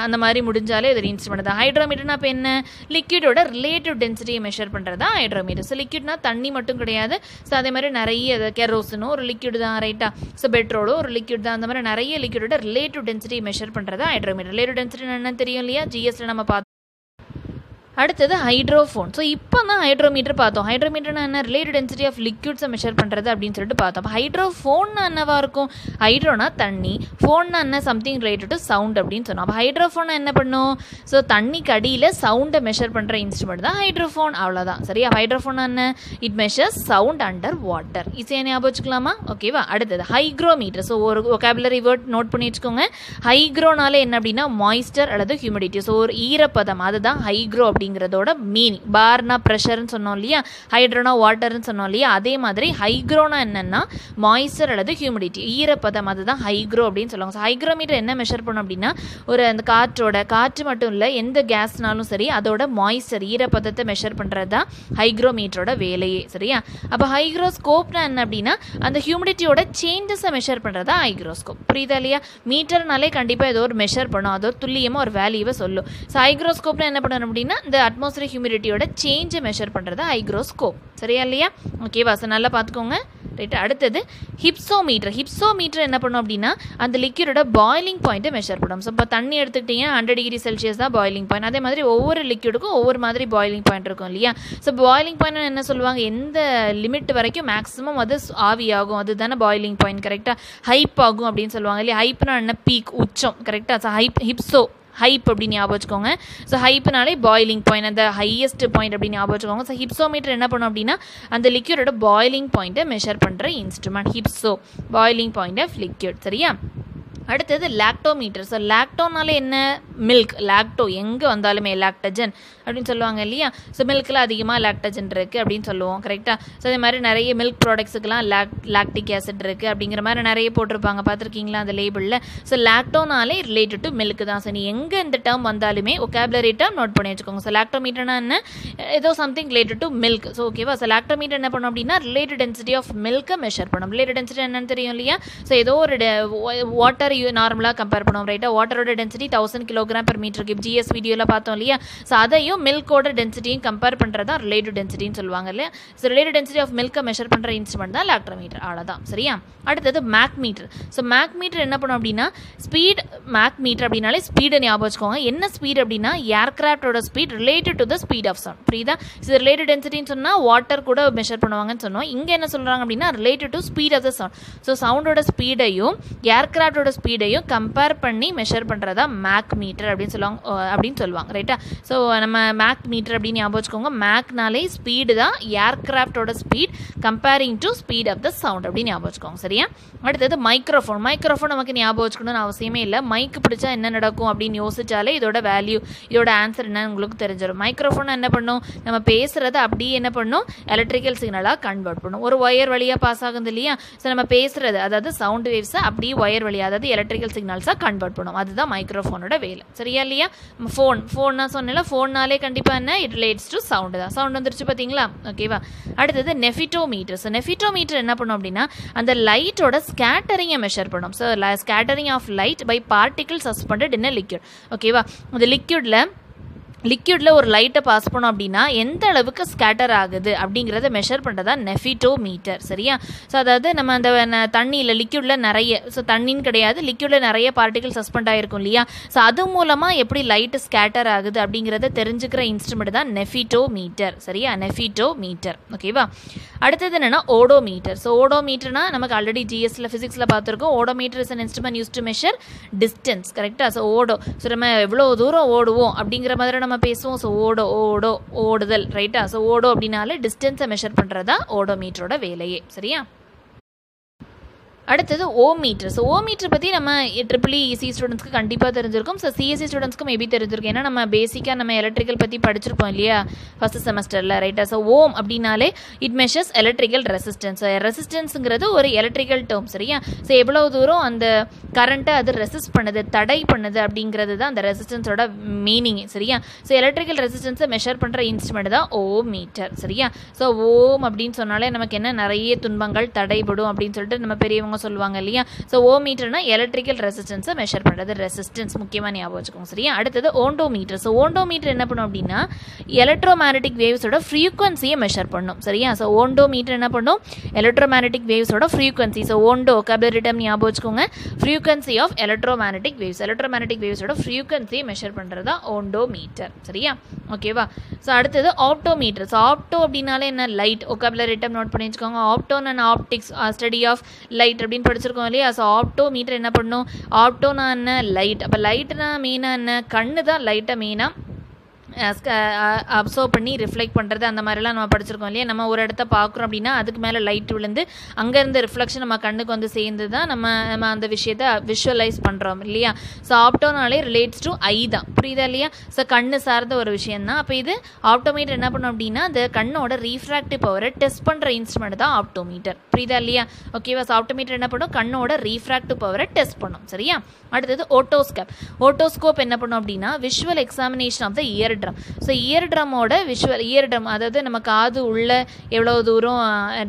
அந்த மாதிரி முடிஞ்சாலே இது ஒரு இன்ஸ்ட்ருமெண்ட் தான். ஹைட்ரோமீட்டர்னா இப்போ என்ன? லிக்விடோட ரிலேட்டிவ் டென்சிட்டியை மெஷர் பண்ணுறது தான் ஹைட்ரோமீட்டர். ஸோ லிக்விட்னா தண்ணி மட்டும் கிடையாது. ஸோ அதே மாதிரி நிறைய கெரோசினும் ஒரு லிக்விட் தான். ரைட்டா? ஸோ பெட்ரோலும் ஒரு லிக்விட் தான். அந்த மாதிரி நிறைய லிக்விடோட ரிலேட்டிவ் டென்சிட்டியை மெஷர் பண்ணுறது ஹைட்ரோமீட்டர். ரிலேட்டிவ் டென்சிட்டி என்னன்னு தெரியும் இல்லையா? ஜிஎஸ்ல நம்ம பார்த்தோம். அடுத்தது ஹைட்ரோஃபோன். ஸோ இப்போ தான் ஹைட்ரோமீட்டர் பார்த்தோம். ஹைட்ரோமீட்டர்னா என்ன? ரிலேட்டட் டென்சிட்டி ஆஃப் லிக்விட்ஸை மெஷர் பண்ணுறது அப்படின்னு சொல்லிட்டு பார்த்தோம். அப்போ ஹைட்ரோஃபோன்னா என்னவா இருக்கும்? ஹைட்ரோனா தண்ணி, ஃபோன்னா என்ன? சம்திங் ரிலேட்டட் டு சவுண்ட் அப்படின்னு சொன்னோம். அப்போ ஹைட்ரோஃபோனா என்ன பண்ணும்? ஸோ தண்ணிக்கு அடியில் சவுண்டை மெஷர் பண்ணுற இன்ஸ்ட்ருமெண்ட் தான் ஹைட்ரோஃபோன். அவ்வளோதான். சரியா? ஹைட்ரோஃபோனா என்ன? It measures sound under water. ஈஸியாக ஞாபகம் வச்சுக்கலாமா? ஓகேவா? அடுத்தது ஹைக்ரோமீட்டர். ஸோ ஒரு ஒகாபுலரி வேர்ட் நோட் பண்ணி வச்சுக்கோங்க. ஹைக்ரோனாலே என்ன அப்படின்னா மாய்ஸ்டர் அல்லது ஹியூமிடிட்டி. ஸோ ஒரு ஈரப்பதம், அதுதான் ஹைக்ரோ அப்படி அப்படிங்கிறதோட மீனிங். பார்னா ப்ரெஷர்னு சொன்னோம் இல்லையா, ஹைட்ரோனா வாட்டர்னு சொன்னோம் இல்லையா, அதே மாதிரி ஹைக்ரோனா என்னென்னா மாய்ஸ்சர் அல்லது ஹியூமிடிட்டி, ஈரப்பதம், அதுதான் ஹைக்ரோ அப்படின்னு சொல்லுவாங்க. ஸோ ஹைக்ரோமீட்டர் என்ன மெஷர் பண்ணோம் அப்படின்னா ஒரு அந்த காற்று மட்டும் இல்லை, எந்த கேஸ்னாலும் சரி அதோட மாய்ஸ்சர் ஈரப்பதத்தை மெஷர் பண்ணுறது தான் ஹைக்ரோமீட்டரோட வேலையே. சரியா? அப்போ ஹைக்ரோஸ்கோப்னா என்ன அப்படின்னா அந்த ஹியூமிடிட்டியோட சேஞ்சஸை மெஷர் பண்ணுறது தான் ஹைக்ரோஸ்கோப். புரியுதா இல்லையா? மீட்டர்னாலே கண்டிப்பாக ஏதோ ஒரு மெஷர் பண்ணும், அதோ துல்லியமாக ஒரு வேல்யூவை சொல்லும். ஸோ ஹைக்ரோஸ்கோப்னா என்ன பண்ணணும் அப்படின்னா இந்த அட்மாஸ்பியர் ஹியூமிடிட்டியோட சேஞ்சை மெஷர் பண்ணுறது ஹைக்ரோஸ்கோப். சரியா இல்லையா? ஓகேவா? ஸோ நல்லா பார்த்துக்கோங்க. ரைட், அடுத்தது ஹிப்சோமீட்டர். ஹிப்சோமீட்டர் என்ன பண்ணும் அப்படின்னா அந்த லிக்யூடோட பாய்லிங் பாயிண்ட்டை மெஷர் பண்ணும். ஸோ இப்போ தண்ணி எடுத்துக்கிட்டீங்க 100 டிகிரி செல்சியஸ் தான் பாய்லிங் பாயிண்ட். அதே மாதிரி ஒவ்வொரு லிக்யூடுக்கும் ஒவ்வொரு மாதிரி பாய்லிங் பாயிண்ட் இருக்கும் இல்லையா? ஸோ பாய்லிங் பாயிண்ட் என்ன சொல்லுவாங்க, எந்த லிமிட் வரைக்கும் மேக்ஸிமம் அது ஆவியாகும் அதுதானே பாய்லிங் பாயிண்ட். கரெக்டாக? ஹைப் ஆகும் அப்படின்னு சொல்லுவாங்க இல்லையா? ஹைப்னா என்ன, பீக், உச்சம். கரெக்டாக? ஸோ ஹிப்சோ ஹைப் அப்படின்னு ஞாபகம் வச்சுக்கோங்க. ஸோ ஹைப்னாலே பாய்லிங் பாயிண்ட், அந்த ஹையஸ்ட் பாயிண்ட் அப்படின்னு ஞாபகம் வச்சுக்கோங்க. ஸோ ஹிப்சோமீட்டர் என்ன பண்ணும் அப்படின்னா அந்த லிக்யூடோட பாய்லிங் பாயிண்ட்டை மெஷர் பண்ணுற instrument. Hypso, boiling point of liquid. சரியா? அடுத்தது லாக்டோமீட்டர். ஸோ லாக்டோனாலே என்ன, மில்க். லாக்டோ எங்கே வந்தாலுமே லாக்டஜன் அப்படின்னு சொல்லுவாங்க இல்லையா? ஸோ மில்கில் அதிகமாக லாக்டஜன் இருக்குது அப்படின்னு சொல்லுவோம். கரெக்டாக? ஸோ அதே மாதிரி நிறைய மில்க் ப்ராடக்ட்ஸுக்கெலாம் லாக்டிக் ஆசிட் இருக்குது அப்படிங்கிற மாதிரி நிறைய போட்டிருப்பாங்க, பார்த்துருக்கீங்களா அந்த லேபிளில்? ஸோ லாக்டோனாலே ரிலேட்டட் டு மில்க் தான். ஸோ நீ எங்கே இந்த டேர்ம் வந்தாலுமே ஒகாபுலரி டேர்ம் நோட் பண்ணி வச்சுக்கோங்க. ஸோ லாக்டோமீட்டர்னா என்ன, ஏதோ something related to milk. So ஓகேவா? ஸோ லாக்டோமீட்டர் என்ன பண்ணும் அப்படின்னா ரிலேட்டட் டென்சிட்டி ஆஃப் மில்கை மெஷர் பண்ணும். ரிலேட்டட் டென்சிட்டி என்னன்னு தெரியும் இல்லையா? ஸோ ஏதோ ஒரு வாட்டர் நார்மலாக கம்பேர் பண்ணுவோம். ரைட்டாக? வாட்டரோட டென்சிட்டி 1000 kg/m3 ஜிஎஸ் வீடியோவில் பார்த்தோம் இல்லையா? ஸோ அதையும் மில்கோட டென்சிட்டியும் கம்பேர் பண்ணுறது தான் ரிலேட்டிவ் டென்சிட்டின்னு சொல்லுவாங்க இல்லையா? ஸோ ரிலேட்டிவ் டென்சிட்டி ஆஃப் மில்கை மெஷர் பண்ணுற இன்ஸ்ட்ருமெண்ட் தான் லாக்டோமீட்டர். அவ்வளோதான். சரியா? அடுத்தது Mach meter. So Mach meter என்ன பண்ணும் அப்படின்னா ஸ்பீட். மேக் மீட்டர் அப்படின்னாலே ஸ்பீடை ஞாபகம் வச்சுக்கோங்க. என்ன ஸ்பீட் அப்படின்னா ஏர்கிராஃப்டோட speed related to the speed of sound. புரியுதா? ஸோ ரிலேட்டிவ் டென்சிட்டின்னு சொன்னால் வாட்டர் கூட மெஷர் பண்ணுவாங்கன்னு சொன்னோம். இங்கே என்ன சொல்கிறாங்க அப்படின்னா related to speed of the sound. So சவுண்டோட ஸ்பீடையும் ஏர்கிராஃப்டோட ஸ்பீடையும் கம்பேர் பண்ணி மெஷர் பண்ணுறதா மேக் மீட்டர் அப்படின்னு சொல்லுவாங்க. ரைட்டா? ஸோ நம்ம மேக் மீட்டர் அப்படின்னு ஞாபகம் வச்சுக்கோங்க. மேக்னாலே ஸ்பீடு தான், ஏர்கிராஃப்டோட speed comparing to speed of the sound அப்படின்னு ஞாபகம் வச்சுக்கோங்க. சரியா? அடுத்தது மைக்ரோஃபோன். மைக்ரோஃபோன் நமக்கு ஞாபகம் வச்சுக்கணும்னு அவசியமே இல்லை. மைக் பிடிச்சா என்ன நடக்கும் அப்படின்னு யோசிச்சாலே இதோட வேல்யூ, இதோட ஆன்சர் என்னன்னு உங்களுக்கு தெரிஞ்சிடும். மைக்ரோஃபோன் என்ன பண்ணும், நம்ம பேசுகிறத அப்படியே என்ன பண்ணும், எலக்ட்ரிக்கல் சிக்னலாக கன்வெர்ட் பண்ணும். ஒரு ஒயர் வழியாக பாஸ் ஆகுது இல்லையா? ஸோ நம்ம பேசுகிறது அதாவது சவுண்ட் வேவ்ஸை அப்படியே ஒயர் வழியாக அதாவது எலக்ட்ரிக்கல் சிக்னல்ஸாக கன்வெர்ட் பண்ணும். அதுதான் மைக்ரோஃபோனோட வேலை. சரியா இல்லையா? ஃபோன் நான் சொன்னேன்ல, ஃபோன்னாலே கண்டிப்பாக என்ன, இட் ரிலேட்ஸ் டு சவுண்டு தான். சவுண்ட் வந்துருச்சு பார்த்தீங்களா? ஓகேவா? அடுத்தது நெஃபிட்டோமீட்டர். ஸோ நெஃபிட்டோமீட்டர் என்ன பண்ணும் அப்படின்னா அந்த லைட்டோட ஸ்கேட்டரிங்கை மெஷர் பண்ணும். So scattering of light by particle suspended in a liquid. ஓகேவா? அந்த லிக்யூடில் ஒரு லைட்டை பாஸ் பண்ணோம் அப்படின்னா எந்த அளவுக்கு ஸ்கேட்டர் ஆகுது அப்படிங்கிறத மெஷர் பண்ணுறதா நெஃபிட்டோமீட்டர். சரியா? ஸோ அதாவது நம்ம அந்த தண்ணியில் லிக்யூடில் நிறைய, ஸோ தண்ணின்னு கிடையாது, லிக்யூடில் நிறைய பார்ட்டிகல் சஸ்பெண்ட் ஆகிருக்கும் இல்லையா? ஸோ அது மூலமாக எப்படி லைட்டு ஸ்கேட்டர் ஆகுது அப்படிங்கிறத தெரிஞ்சுக்கிற இன்ஸ்ட்ருமெண்ட் தான் நெஃபிட்டோமீட்டர். சரியா? நெஃபிட்டோமீட்டர். ஓகேவா? அடுத்தது என்னென்னா ஓடோமீட்டர். ஸோ ஓடோமீட்டர்னா நமக்கு ஆல்ரெடி ஜிஎஸ்சில் ஃபிசிக்ஸில் பார்த்துருக்கோம். Odometer is an instrument use to measure distance. கரெக்டாக? ஸோ ஸோ நம்ம எவ்வளோ தூரம் ஓடுவோம் அப்படிங்கிற மாதிரி நம்ம பேசுவோம். ஸோ ஓடுதல். ரைட்டா? ஸோ ஓடோ அப்படின்னாலே டிஸ்டன்ஸை மெஷர் பண்ணுறதா ஓடோமீட்டரோட வேலையே. சரியா? அடுத்தது ஓமீட்டர். ஸோ ஓமீட்டர் பற்றி நம்ம ட்ரிபிள்இ இசி ஸ்டூடெண்ட்ஸ்க்கு கண்டிப்பாக தெரிஞ்சிருக்கும். ஸோ சிஎஸ்சி ஸ்டூடெண்ட்ஸ்க்கு மேபி தெரிஞ்சிருக்கும். ஏன்னா நம்ம பேசிக்காக நம்ம எலக்ட்ரிக்கல் பற்றி படிச்சிருப்போம் இல்லையா ஃபஸ்ட் செமஸ்டரில். ரைட்டா? ஸோ ஓம் அப்படின்னாலே இட் மெஷர்ஸ் எலக்ட்ரிக்கல் ரெசிஸ்டன்ஸ். ரெசிஸ்டன்ஸுங்கிறது ஒரு எலக்ட்ரிக்கல் டேர்ம். சரியா? ஸோ எவ்வளோ தூரம் அந்த கரண்ட்டை அது ரெசிஸ்ட் பண்ணுது, தடை பண்ணுது அப்படிங்கிறது தான் அந்த ரெசிஸ்டன்ஸோட மீனிங். சரியா? ஸோ எலக்ட்ரிக்கல் ரெசிஸ்டன்ஸை மெஷர் பண்ணுற இன்ஸ்ட்ருமெண்ட் தான் ஓமீட்டர். சரியா? ஸோ ஓம் அப்படின்னு சொன்னாலே நமக்கு என்ன, நிறைய துன்பங்கள் தடைபடும் அப்படின்னு சொல்லிட்டு நம்ம பெரியவங்க சொல்லுவாங்க இல்லையா? ஸோ ஓமீட்டர்னா எலக்ட்ரிக்கல் ரெசிஸ்டன்ஸை மெஷர் பண்ணுறது. ரெசிஸ்டன்ஸ் முக்கியமாக ஞாபகம் வச்சுக்கோங்க. சரியா? அடுத்தது ஓண்டோமீட்டர். ஸோ ஓண்டோமீட்டர் என்ன பண்ணும் அப்படின்னா எலக்ட்ரோமேக்னெட்டிக் வேவ்ஸோட ஃப்ரீக்வன்சியை மெஷர் பண்ணும். சரியா? ஸோ ஓண்டோமீட்டர் என்ன பண்ணும், எலக்ட்ரோமேக்னெட்டிக் வேவ்ஸோட frequency. So ondo vocabulary term ஞாபகம் வச்சுக்கோங்க. Frequency of electromagnetic waves. Electromagnetic வேவ்ஸோட ஃப்ரீக்வன்சியை மெஷர் பண்ணுறது தான் ஓண்டோமீட்டர். சரியா? ஓகேவா? ஸோ அடுத்தது ஆப்டோமீட்டர். ஸோ ஆப்டோ அப்படின்னாலே என்ன, லைட். ஒகாபுலரி டேர்ம் நோட் பண்ணி வச்சுக்கோங்க. ஆப்டோன் and optics, study of light அப்படின்னு படிச்சிருக்கோம் இல்லையா? ஸோ ஆப்டோமீட்டர் என்ன பண்ணும், ஆப்டோனா என்ன, லைட். அப்போ லைட்னா மெயினாக என்ன, கண்ணு தான் லைட்டை மெயினாக அப்சர்வ் பண்ணி ரிஃப்ளெக்ட் பண்ணுறது அந்த மாதிரிலாம் நம்ம படிச்சிருக்கோம் இல்லையா. நம்ம ஒரு இடத்த பார்க்குறோம் அப்படின்னா அதுக்கு மேலே லைட் விழுந்து அங்கேருந்து ரிஃப்ளெக்ஷன் நம்ம கண்ணுக்கு வந்து சேர்ந்து தான் நம்ம அந்த விஷயத்தை விஷுவலைஸ் பண்ணுறோம் இல்லையா. ஸோ ஆப்டோனாலே ரிலேட்ஸ் டு ஐ தான், புரியுதா இல்லையா. ஸோ கண்ணு சார்ந்த ஒரு விஷயம் தான். அப்போ இது ஆப்டோமீட்டர் என்ன பண்ணும் அப்படின்னா அந்த கண்ணோட ரீஃப்ராக்டிவ் பவரை டெஸ்ட் பண்ணுற இன்ஸ்ட்ருமெண்ட் தான் ஆப்டோமீட்டர், புரியுதா இல்லையா. ஓகேவா. ஸோ ஆப்டோமீட்டர் என்ன பண்ணும், கண்ணோட ரீஃப்ராக்டிவ் பவரை டெஸ்ட் பண்ணும். சரியா. அடுத்தது ஓட்டோஸ்கோப். ஓட்டோஸ்கோப் என்ன பண்ணும் அப்படின்னா visual examination of the ear drum. So ear ட்ரமோட இயர் ட்ரம், அதாவது நம்ம காது உள்ள எவ்வளோ தூரம்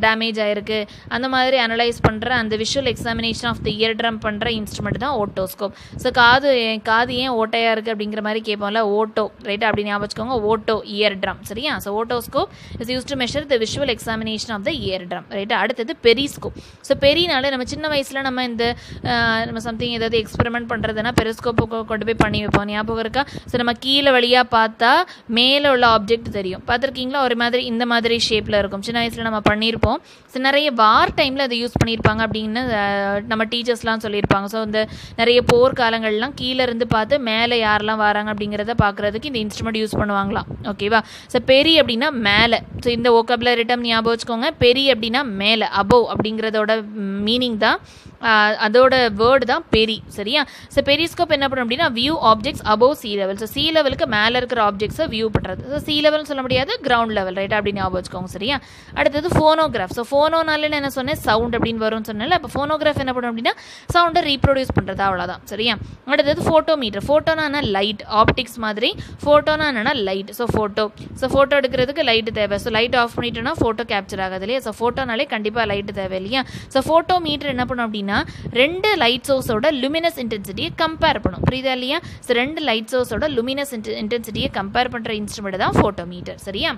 டேமேஜ் ஆயிருக்கு அந்த மாதிரி அனலைஸ் பண்ணுற அந்த visual examination of the ear drum பண்ணுற இன்ஸ்ட்ருமெண்ட் தான் ஓட்டோஸ்கோப். ஸோ காது ஏன் ஓட்டையாக இருக்குது அப்படிங்கிற மாதிரி கேட்போம்ல, ஓட்டோ ரைட்டா, அப்படி ஞாபகம் வச்சுக்கோங்க, ஓட்டோ இயர் ட்ரம். சரியா. So otoscope is use to measure the visual examination of the ear drum ரைட்டா. அடுத்தது பெரிஸ்கோப். ஸோ பெரினால நம்ம சின்ன வயசில் நம்ம சம்திங் ஏதாவது எக்ஸ்பெரிமெண்ட் பண்ணுறதுனா பெரிஸ்கோப்பை கொண்டு போய் பண்ணி வைப்போம், ஞாபகம் இருக்கா. ஸோ நம்ம கீழே வழியாக பார்த்தா மேலே உள்ள ஆப்ஜெக்ட் தெரியும், பார்த்துருக்கீங்களா. ஒரு மாதிரி இந்த மாதிரி ஷேப்பில் இருக்கும், சின்ன வயசில் நம்ம பண்ணியிருப்போம். ஸோ நிறைய வார் டைமில் அதை யூஸ் பண்ணியிருப்பாங்க அப்படின்னு நம்ம டீச்சர்ஸ்லாம் சொல்லியிருப்பாங்க. ஸோ இந்த நிறைய போர்க்காலங்கள்லாம் கீழே இருந்து பார்த்து மேலே யாரெல்லாம் வராங்க அப்படிங்கிறத பார்க்குறதுக்கு இந்த இன்ஸ்ட்ருமெண்ட் யூஸ் பண்ணுவாங்களாம். ஓகேவா. ஸோ பெரி அப்படின்னா மேலே. ஸோ இந்த வோக்காபுலரி டேர்ம் ஞாபகம் வச்சுக்கோங்க. பெரி அப்படின்னா மேலே, அபோவ் அப்படிங்கிறதோட மீனிங் தான், அதோட வேர்டு தான் பெரி. சரியா. ஸோ பெரிஸ்கோப் என்ன பண்ணும் அப்படின்னா view objects above C level. So C லெவலுக்கு மேலே இருக்கிற ஆப்ஜெக்ட்ஸை வியூ பண்ணுறது. ஸோ சி லெவல்னு சொல்ல முடியாது, கிரவுண்ட் லெவல் ரைட் அப்படின்னு ஞாபகம் வச்சுக்கோங்க. சரியா. அடுத்தது ஃபோனோகிராஃப். ஸோ ஃபோனோனால என்ன சொன்னேன், சவுண்ட் அப்படின்னு வரும்னு சொன்னேன். அப்போ ஃபோனோகிராஃப் என்ன பண்ணும் அப்படின்னா சவுண்டை ரீப்ரொடியூஸ் பண்ணுறது, அவ்வளோதான். சரியா. அடுத்தது ஃபோட்டோமீட்டர். ஃபோட்டோனா லைட், ஆப்டிக்ஸ் மாதிரி. ஃபோட்டோனா என்னன்னா லைட். ஸோ ஃபோட்டோ எடுக்கிறதுக்கு லைட்டு தேவை. ஸோ லைட் ஆஃப் பண்ணிட்டோன்னா ஃபோட்டோ கேப்சர் ஆகாது இல்லையா. ஸோ ஃபோட்டோனாலே கண்டிப்பாக லைட்டு தேவை இல்லையா. ஸோ ஃபோட்டோமீட்டர் என்ன பண்ணும் அப்படின்னா ரெண்டு லைட் சோர்ஸோட லுமினஸ் இன்டென்சிட்டியை கம்பேர் பண்ணும், புரியுதா இல்லையா. ஸோ ரெண்டு லைட் சோர்ஸோட லுமினஸ் இன்டென்சிட்டியை கம்பேர் பண்ணுற இன்ஸ்ட்ருமெண்ட் தான் ஃபோட்டோமீட்டர். சரியா.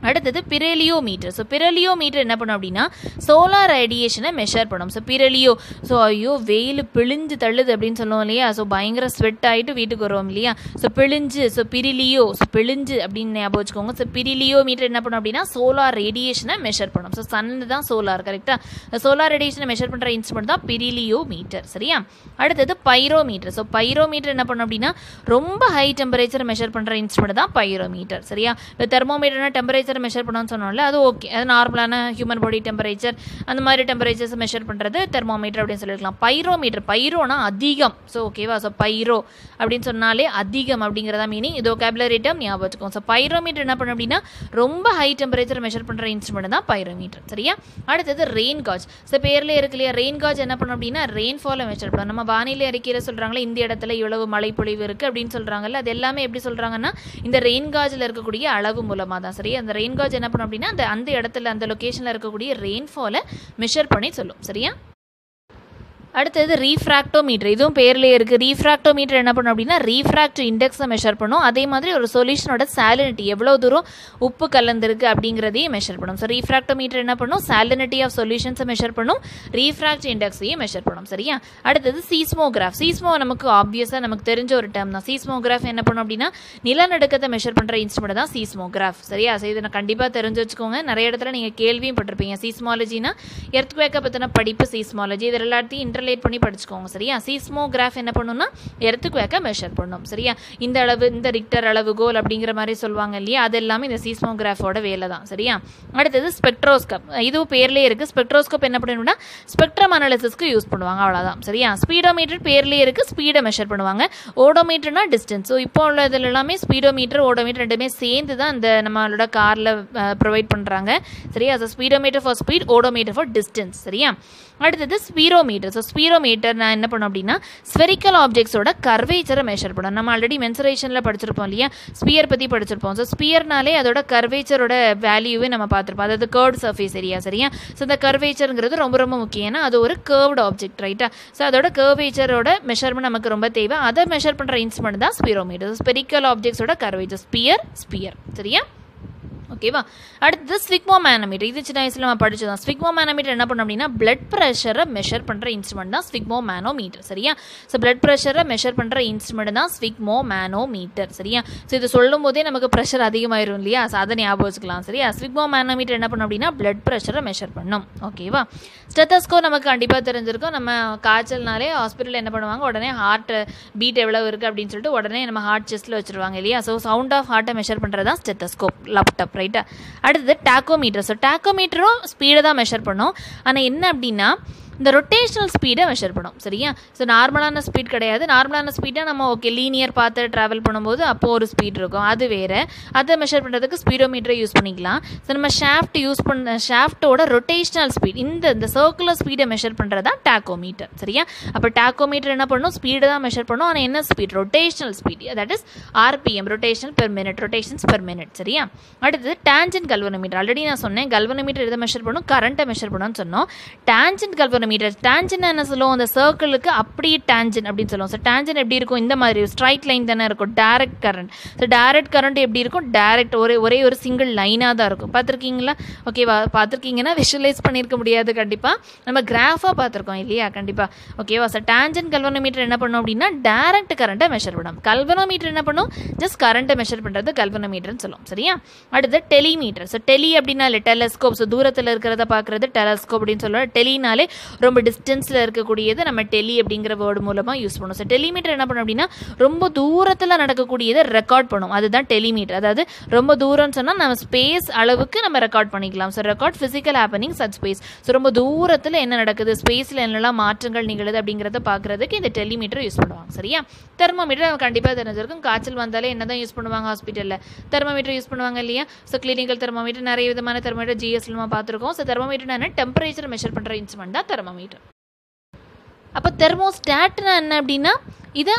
அடுத்தது பிரெலியோமீட்டர். ஸோ பிரெலியோமீட்டர் என்ன பண்ணும் அப்படின்னா சோலார் ரேடியேஷனை மெஷர் பண்ணும். ஸோ பிரெலியோ, ஸோ ஐயோ வெயில் பிழிஞ்சு தள்ளுது அப்படின்னு சொல்லுவோம் இல்லையா. ஸோ பயங்கர ஸ்வெட் ஆகிட்டு வீட்டுக்கு வருவோம் இல்லையா. ஸோ பிழிஞ்சு, ஸோ பிரிலியோ, ஸோ பிழிஞ்சு அப்படின்னு ஞாபகம் வச்சுக்கோங்க. ஸோ பிரிலியோமீட்டர் என்ன பண்ணும் அப்படின்னா சோலார் ரேடியேஷனை மெஷர் பண்ணும். ஸோ சன் தான் சோலார், கரெக்டாக. சோலார் ரேடியேஷனை மெஷர் பண்ணுற இன்ஸ்ட்ருமெண்ட் தான் பிரிலியோமீட்டர். சரியா. அடுத்தது பைரோமீட்டர். ஸோ பைரோமீட்டர் என்ன பண்ணும் அப்படின்னா ரொம்ப ஹை டெம்பரேச்சர் மெஷர் பண்ணுற இன்ஸ்ட்ருமெண்ட் தான் பைரோமீட்டர். சரியா. இப்போ தெர்மோமீட்டர்னா டெம்பரேச்சர் மெஷர் பண்ணணும்னு சொன்னோம்ல, அது ஓகே, அது நார்மலான ஹியூமன் பாடி டெம்பரேச்சர் அந்த மாதிரி டெம்பரேச்சர்ஸ் மெஷர் பண்ணுறது தெர்மோமீட்டர் அப்படின்னு சொல்லியிருக்கலாம். பைரோமீட்டர், பைரோனா அதிகம். ஸோ ஓகேவா. ஸோ பைரோ அப்படின்னு சொன்னாலே அதிகம் அப்படிங்கிறதா மீனிங். இது வோக்காபுலரி டேர்ம் ஞாபகம் வச்சுக்கோங்க. ஸோ பைரோமீட்டர் என்ன பண்ணும் அப்படின்னா ரொம்ப ஹை டெம்பரேச்சர் மெஷர் பண்ணுற இன்ஸ்ட்ருமெண்ட் தான் பைரோமீட்டர். சரியா. அடுத்தது ரெயின் காஜ். ஸோ பேர்லேயே இருக்கு இல்லையா, ரெயின் காஜ் என்ன பண்ணும் அப்படின்னா ரெயின்ஃபாலை மெஷர் பண்ணும். நம்ம வானிலை அறிக்கையில் சொல்கிறாங்களே இந்த இடத்துல இவ்வளவு மழை பொழிவு இருக்குது அப்படின்னு சொல்கிறாங்கல்ல, அது எல்லாமே எப்படி சொல்கிறாங்கன்னா இந்த ரெயின் காஜில் இருக்கக்கூடிய அளவு மூலமாக தான். சரியா. அந்த ரெயின் காஜ் என்ன பண்ணும் அப்படின்னா அந்த இடத்துல அந்த லொகேஷனில் இருக்கக்கூடிய ரெயின்ஃபாலை மெஷர் பண்ணி சொல்லும். சரியா. அடுத்தது ரீஃப்ராக்டோமீட்டர். இதுவும் பேர்லேயே இருக்குது. ரீஃப்ராக்டோமீட்டர் என்ன பண்ணும் அப்படின்னா ரீஃப்ராக்டிவ் இண்டெக்ஸை மெஷர் பண்ணும். அதே மாதிரி ஒரு சொல்யூஷனோட சாலினிட்டி எவ்வளோ தூரம் உப்பு கலந்துருக்கு அப்படிங்கிறதையும் மெஷர் பண்ணும். ஸோ ரீஃப்ராக்டோமீட்டர் என்ன பண்ணும் சாலினிட்டி ஆஃப் சொல்யூஷன்ஸை மெஷர் பண்ணும், ரீஃப்ராக்டிவ் இண்டெக்ஸையும் மெஷர் பண்ணும். சரியா. அடுத்தது சீஸ்மோகிராஃப். சீஸ்மோ நமக்கு ஆப்வியஸாக நமக்கு தெரிஞ்ச ஒரு டேர்ம் தான். சீஸ்மோகிராஃப் என்ன பண்ணும் அப்படின்னா நிலநடுக்கத்தை மெஷர் பண்ணுற இன்ஸ்ட்ருமெண்ட் தான் சீஸ்மோகிராஃப். சரியா. ஸோ இதை நான் கண்டிப்பாக தெரிஞ்சு வச்சுக்கோங்க. நிறைய இடத்துல நீங்கள் கேள்வியும் பட்டிருப்பீங்க. சீஸ்மாலஜினா எர்த்குவேக்கை பற்றின படிப்பு சீஸ்மாலஜி, இது எல்லாத்தையும் ரிலேட் பண்ணி படிச்சுக்கோங்க. சரியா. சீஸ்மோகிராஃப் என்ன பண்ணும்னா எர்த்குவேக்கை மெஷர் பண்ணும். சரியா. இந்த அளவு, இந்த ரிக்டர் அளவுகோல் அப்படிங்கிற மாதிரி சொல்லுவாங்க இல்லையா, அது எல்லாமே இந்த சீஸ்மோகிராஃபோட வேலை தான். சரியா. அடுத்தது ஸ்பெக்ட்ரோஸ்கோப். இதுவும் பேர்லேயே இருக்குது. ஸ்பெக்ட்ரோஸ்கோப் என்ன பண்ணணும்னா ஸ்பெக்ட்ரம் அனாலிசிஸ்க்கு யூஸ் பண்ணுவாங்க, அவ்வளோதான். சரியா. ஸ்பீடோமீட்டர் பேர்லேயே இருக்குது, ஸ்பீடை மெஷர் பண்ணுவாங்க. ஓடோமீட்டர்னா டிஸ்டன்ஸ். ஸோ இப்போ உள்ள இதில் எல்லாமே ஸ்பீடோமீட்டர் ஓடோமீட்டர் ரெண்டுமே சேர்ந்து தான் இந்த நம்மளோட காரில் ப்ரொவைட் பண்ணுறாங்க. சரியா. So speedometer for speed, odometer for distance. சரியா. அடுத்தது ஸ்பீரோமீட்டர். ஸோ ஸ்பீரோமீட்டர் நான் என்ன பண்ணோம் அப்படின்னா ஸ்பெரிக்கல் ஆப்ஜெக்ட்ஸோட கர்வேச்சரை மெஷர் பண்ணோம். நம்ம ஆல்ரெடி மென்சுரேஷனில் படிச்சிருப்போம் இல்லையா, ஸ்பியர் பற்றி படிச்சிருப்போம். ஸோ ஸ்பியர்னாலே அதோட கர்வேச்சரோட வேல்யூவே நம்ம பார்த்துருப்போம், அதாவது கர்வ்ட் சர்ஃபேஸ் ஏரியா. சரியா. ஸோ இந்த கர்வேச்சருங்கிறது ரொம்ப ரொம்ப முக்கியம், ஏன்னா அது ஒரு கர்வ்டு ஆப்ஜெக்ட் ரைட்டா. ஸோ அதோட கர்வேச்சரோட மெஷர்மெண்ட் நமக்கு ரொம்ப தேவை. அதை மெஷர் பண்ணுற இன்ஸ்ட்ருமெண்ட் தான் ஸ்பீரோமீட்டர். ஸ்பெரிக்கல் ஆப்ஜெக்ட்ஸோட கர்வேச்சர், ஸ்பியர். சரியா. ஓகேவா. அடுத்தது ஸ்விக்மோமேனோமீட்டர். இது சின்ன வயசில் நம்ம படிச்சதான். ஸ்விக்மோமேனோமீட்டர் என்ன பண்ணோம் அப்படின்னா பிளட் ப்ரெஷரை மெஷர் பண்ணுற இன்ஸ்ட்ருமெண்ட் தான் ஸ்விக்மோமேனோமீட்டர். சரியா. ஸோ பிளட் ப்ரெஷரை மெஷர் பண்ணுற இன்ஸ்ட்ருமெண்ட் தான் ஸ்விக்மோமேனோமீட்டர். சரியா. ஸோ இது சொல்லும் போதே நமக்கு ப்ரெஷர் அதிகமாயிரும் இல்லையா. ஸோ அதை ஞாபகம் வச்சுக்கலாம். சரியா. ஸ்விக்மோமேனோமீட்டர் என்ன பண்ணோம் அப்படின்னா பிளட் ப்ரெஷரை மெஷர் பண்ணும். ஓகேவா. ஸ்டெத்தஸ்கோப் நமக்கு கண்டிப்பாக தெரிஞ்சிருக்கும். நம்ம காய்ச்சல்னாலே ஹாஸ்பிட்டலில் என்ன பண்ணுவாங்க, உடனே ஹார்ட் பீட் எவ்வளோ இருக்குது அப்படின்னு சொல்லிட்டு உடனே நம்ம ஹார்ட் செஸ்ட்டில் வச்சுருவாங்க இல்லையா. ஸோ சவுண்ட் ஆஃப் ஹார்ட்டை மெஷர் பண்ணுறது தான் ஸ்டெத்தஸ்கோப் லேப்டாப். ரைட்டா. அடுத்தது டாக்கோமீட்டர். ஸோ டாக்கோமீட்டரும் ஸ்பீடை தான் மெஷர் பண்ணும். ஆனால் என்ன அப்படின்னா இந்த ரொட்டேஷனல் ஸ்பீடை மெஷர் பண்ணும். சரியா. ஸோ நார்மலான ஸ்பீட் கிடையாது. நார்மலான ஸ்பீடை நம்ம ஓகே லீனியர் பார்த்து ட்ராவல் பண்ணும்போது அப்போது ஒரு ஸ்பீட் இருக்கும், அது வேறு. அதை மெஷர் பண்ணுறதுக்கு ஸ்பீடோமீட்டரை யூஸ் பண்ணிக்கலாம். ஸோ நம்ம ஷாஃப்டோட ரொட்டேஷனல் ஸ்பீட் இந்த சர்க்குலர் ஸ்பீடை மெஷர் பண்ணுறது தான் டாக்கோமீட்டர். சரியா. அப்போ டாக்கோமீட்டர் என்ன பண்ணும், ஸ்பீடை தான் மெஷர் பண்ணும். ஆனால் என்ன speed, rotational speed, that is RPM, rotational per minute, rotations per minute. சரியா. அடுத்தது டான்ஜென்ட் கல்வனோமீட்டர். ஆல்ரெடி நான் சொன்னேன் கல்வனோமீட்டர் எதை மெஷர் பண்ணும், கரண்ட்டை மெஷர் பண்ணும்னு சொன்னோம். டான்ஜென்ட் கல்வனோமீட்டர், டான்ஜென்ட் என்ன சொல்லுவோம், அந்த சர்க்கிளுக்கு அப்படியே டான்ஜென்ட் அப்படின்னு சொல்லுவோம். ஸோ டான்ஜென்ட் எப்படி இருக்கும், இந்த மாதிரி ஸ்ட்ரைட் லைன் தானே இருக்கும், direct current. So direct current எப்படி இருக்கும், டைரக்ட் ஒரே ஒரு சிங்கிள் லைனாக தான் இருக்கும். பார்த்துருக்கீங்களா. ஓகேவா. பார்த்துருக்கீங்கன்னா விஷுவலைஸ் பண்ணியிருக்க முடியாது, கண்டிப்பாக நம்ம கிராஃபாக பார்த்துருக்கோம் இல்லையா, கண்டிப்பாக. ஓகேவா. ஸோ டான்ஜென்ட் கல்வனோமீட்டர் என்ன பண்ணும் அப்படின்னா டைரக்ட் கரண்ட்டை மெஷர் பண்ணும். கல்வனோமீட்டர் என்ன பண்ணும், ஜஸ்ட் கரண்ட்டை மெஷர் பண்ணுறது கல்வனோமீட்டர்னு சொல்லுவோம். சரியா. அடுத்து டெலிமீட்டர். ஸோ டெலி அப்படின்னா டெலஸ்கோப். ஸோ தூரத்தில் இருக்கிறத பார்க்குறது டெலஸ்கோப் அப்படின்னு சொல்லுவோம். டெலினாலே ரொம்ப டிஸ்டன்ஸில் இருக்கக்கூடியது நம்ம டெலி அப்படிங்கிற வேர்டு மூலமாக யூஸ் பண்ணுவோம். ஸோ டெலிமீட்டர் என்ன பண்ணும் அப்படின்னா ரொம்ப தூரத்தில் நடக்கக்கூடியதை ரெக்கார்ட் பண்ணும், அதுதான் டெலிமீட்டர். அதாவது ரொம்ப தூரம்னு சொன்னால் நம்ம ஸ்பேஸ் அளவுக்கு நம்ம ரெக்கார்ட் பண்ணிக்கலாம். So record physical happenings at space. So ரொம்ப தூரத்தில் என்ன நடக்குது, ஸ்பேஸில் என்னெல்லாம் மாற்றங்கள் நிகழுது அப்படிங்கிறத பார்க்குறதுக்கு இந்த டெலிமீட்டர் யூஸ் பண்ணுவாங்க. சரியா. தெர்மோமீட்டர் நம்ம கண்டிப்பாக தெரிஞ்சிருக்கும். காய்ச்சல் வந்தாலே என்ன தான் யூஸ் பண்ணுவாங்க ஹாஸ்பிட்டலில், தெர்மோமீட்டர் யூஸ் பண்ணுவாங்க இல்லையா. ஸோ கிளினிக்கல் தெர்மோமீட்டர், நிறைய விதமான தெர்மோமீட்டர் GSல நம்ம பார்த்துருக்கோம். ஸோ தெர்மோமீட்டர் என்ன, டெம்பரேச்சர் மெஷர் பண்ணுற இன்ஸ்ட்ருமெண்ட் தான் தெர்மோமீட்டர். அப்போ தெர்மோஸ்டாட்னா என்ன அப்படின்னா இதை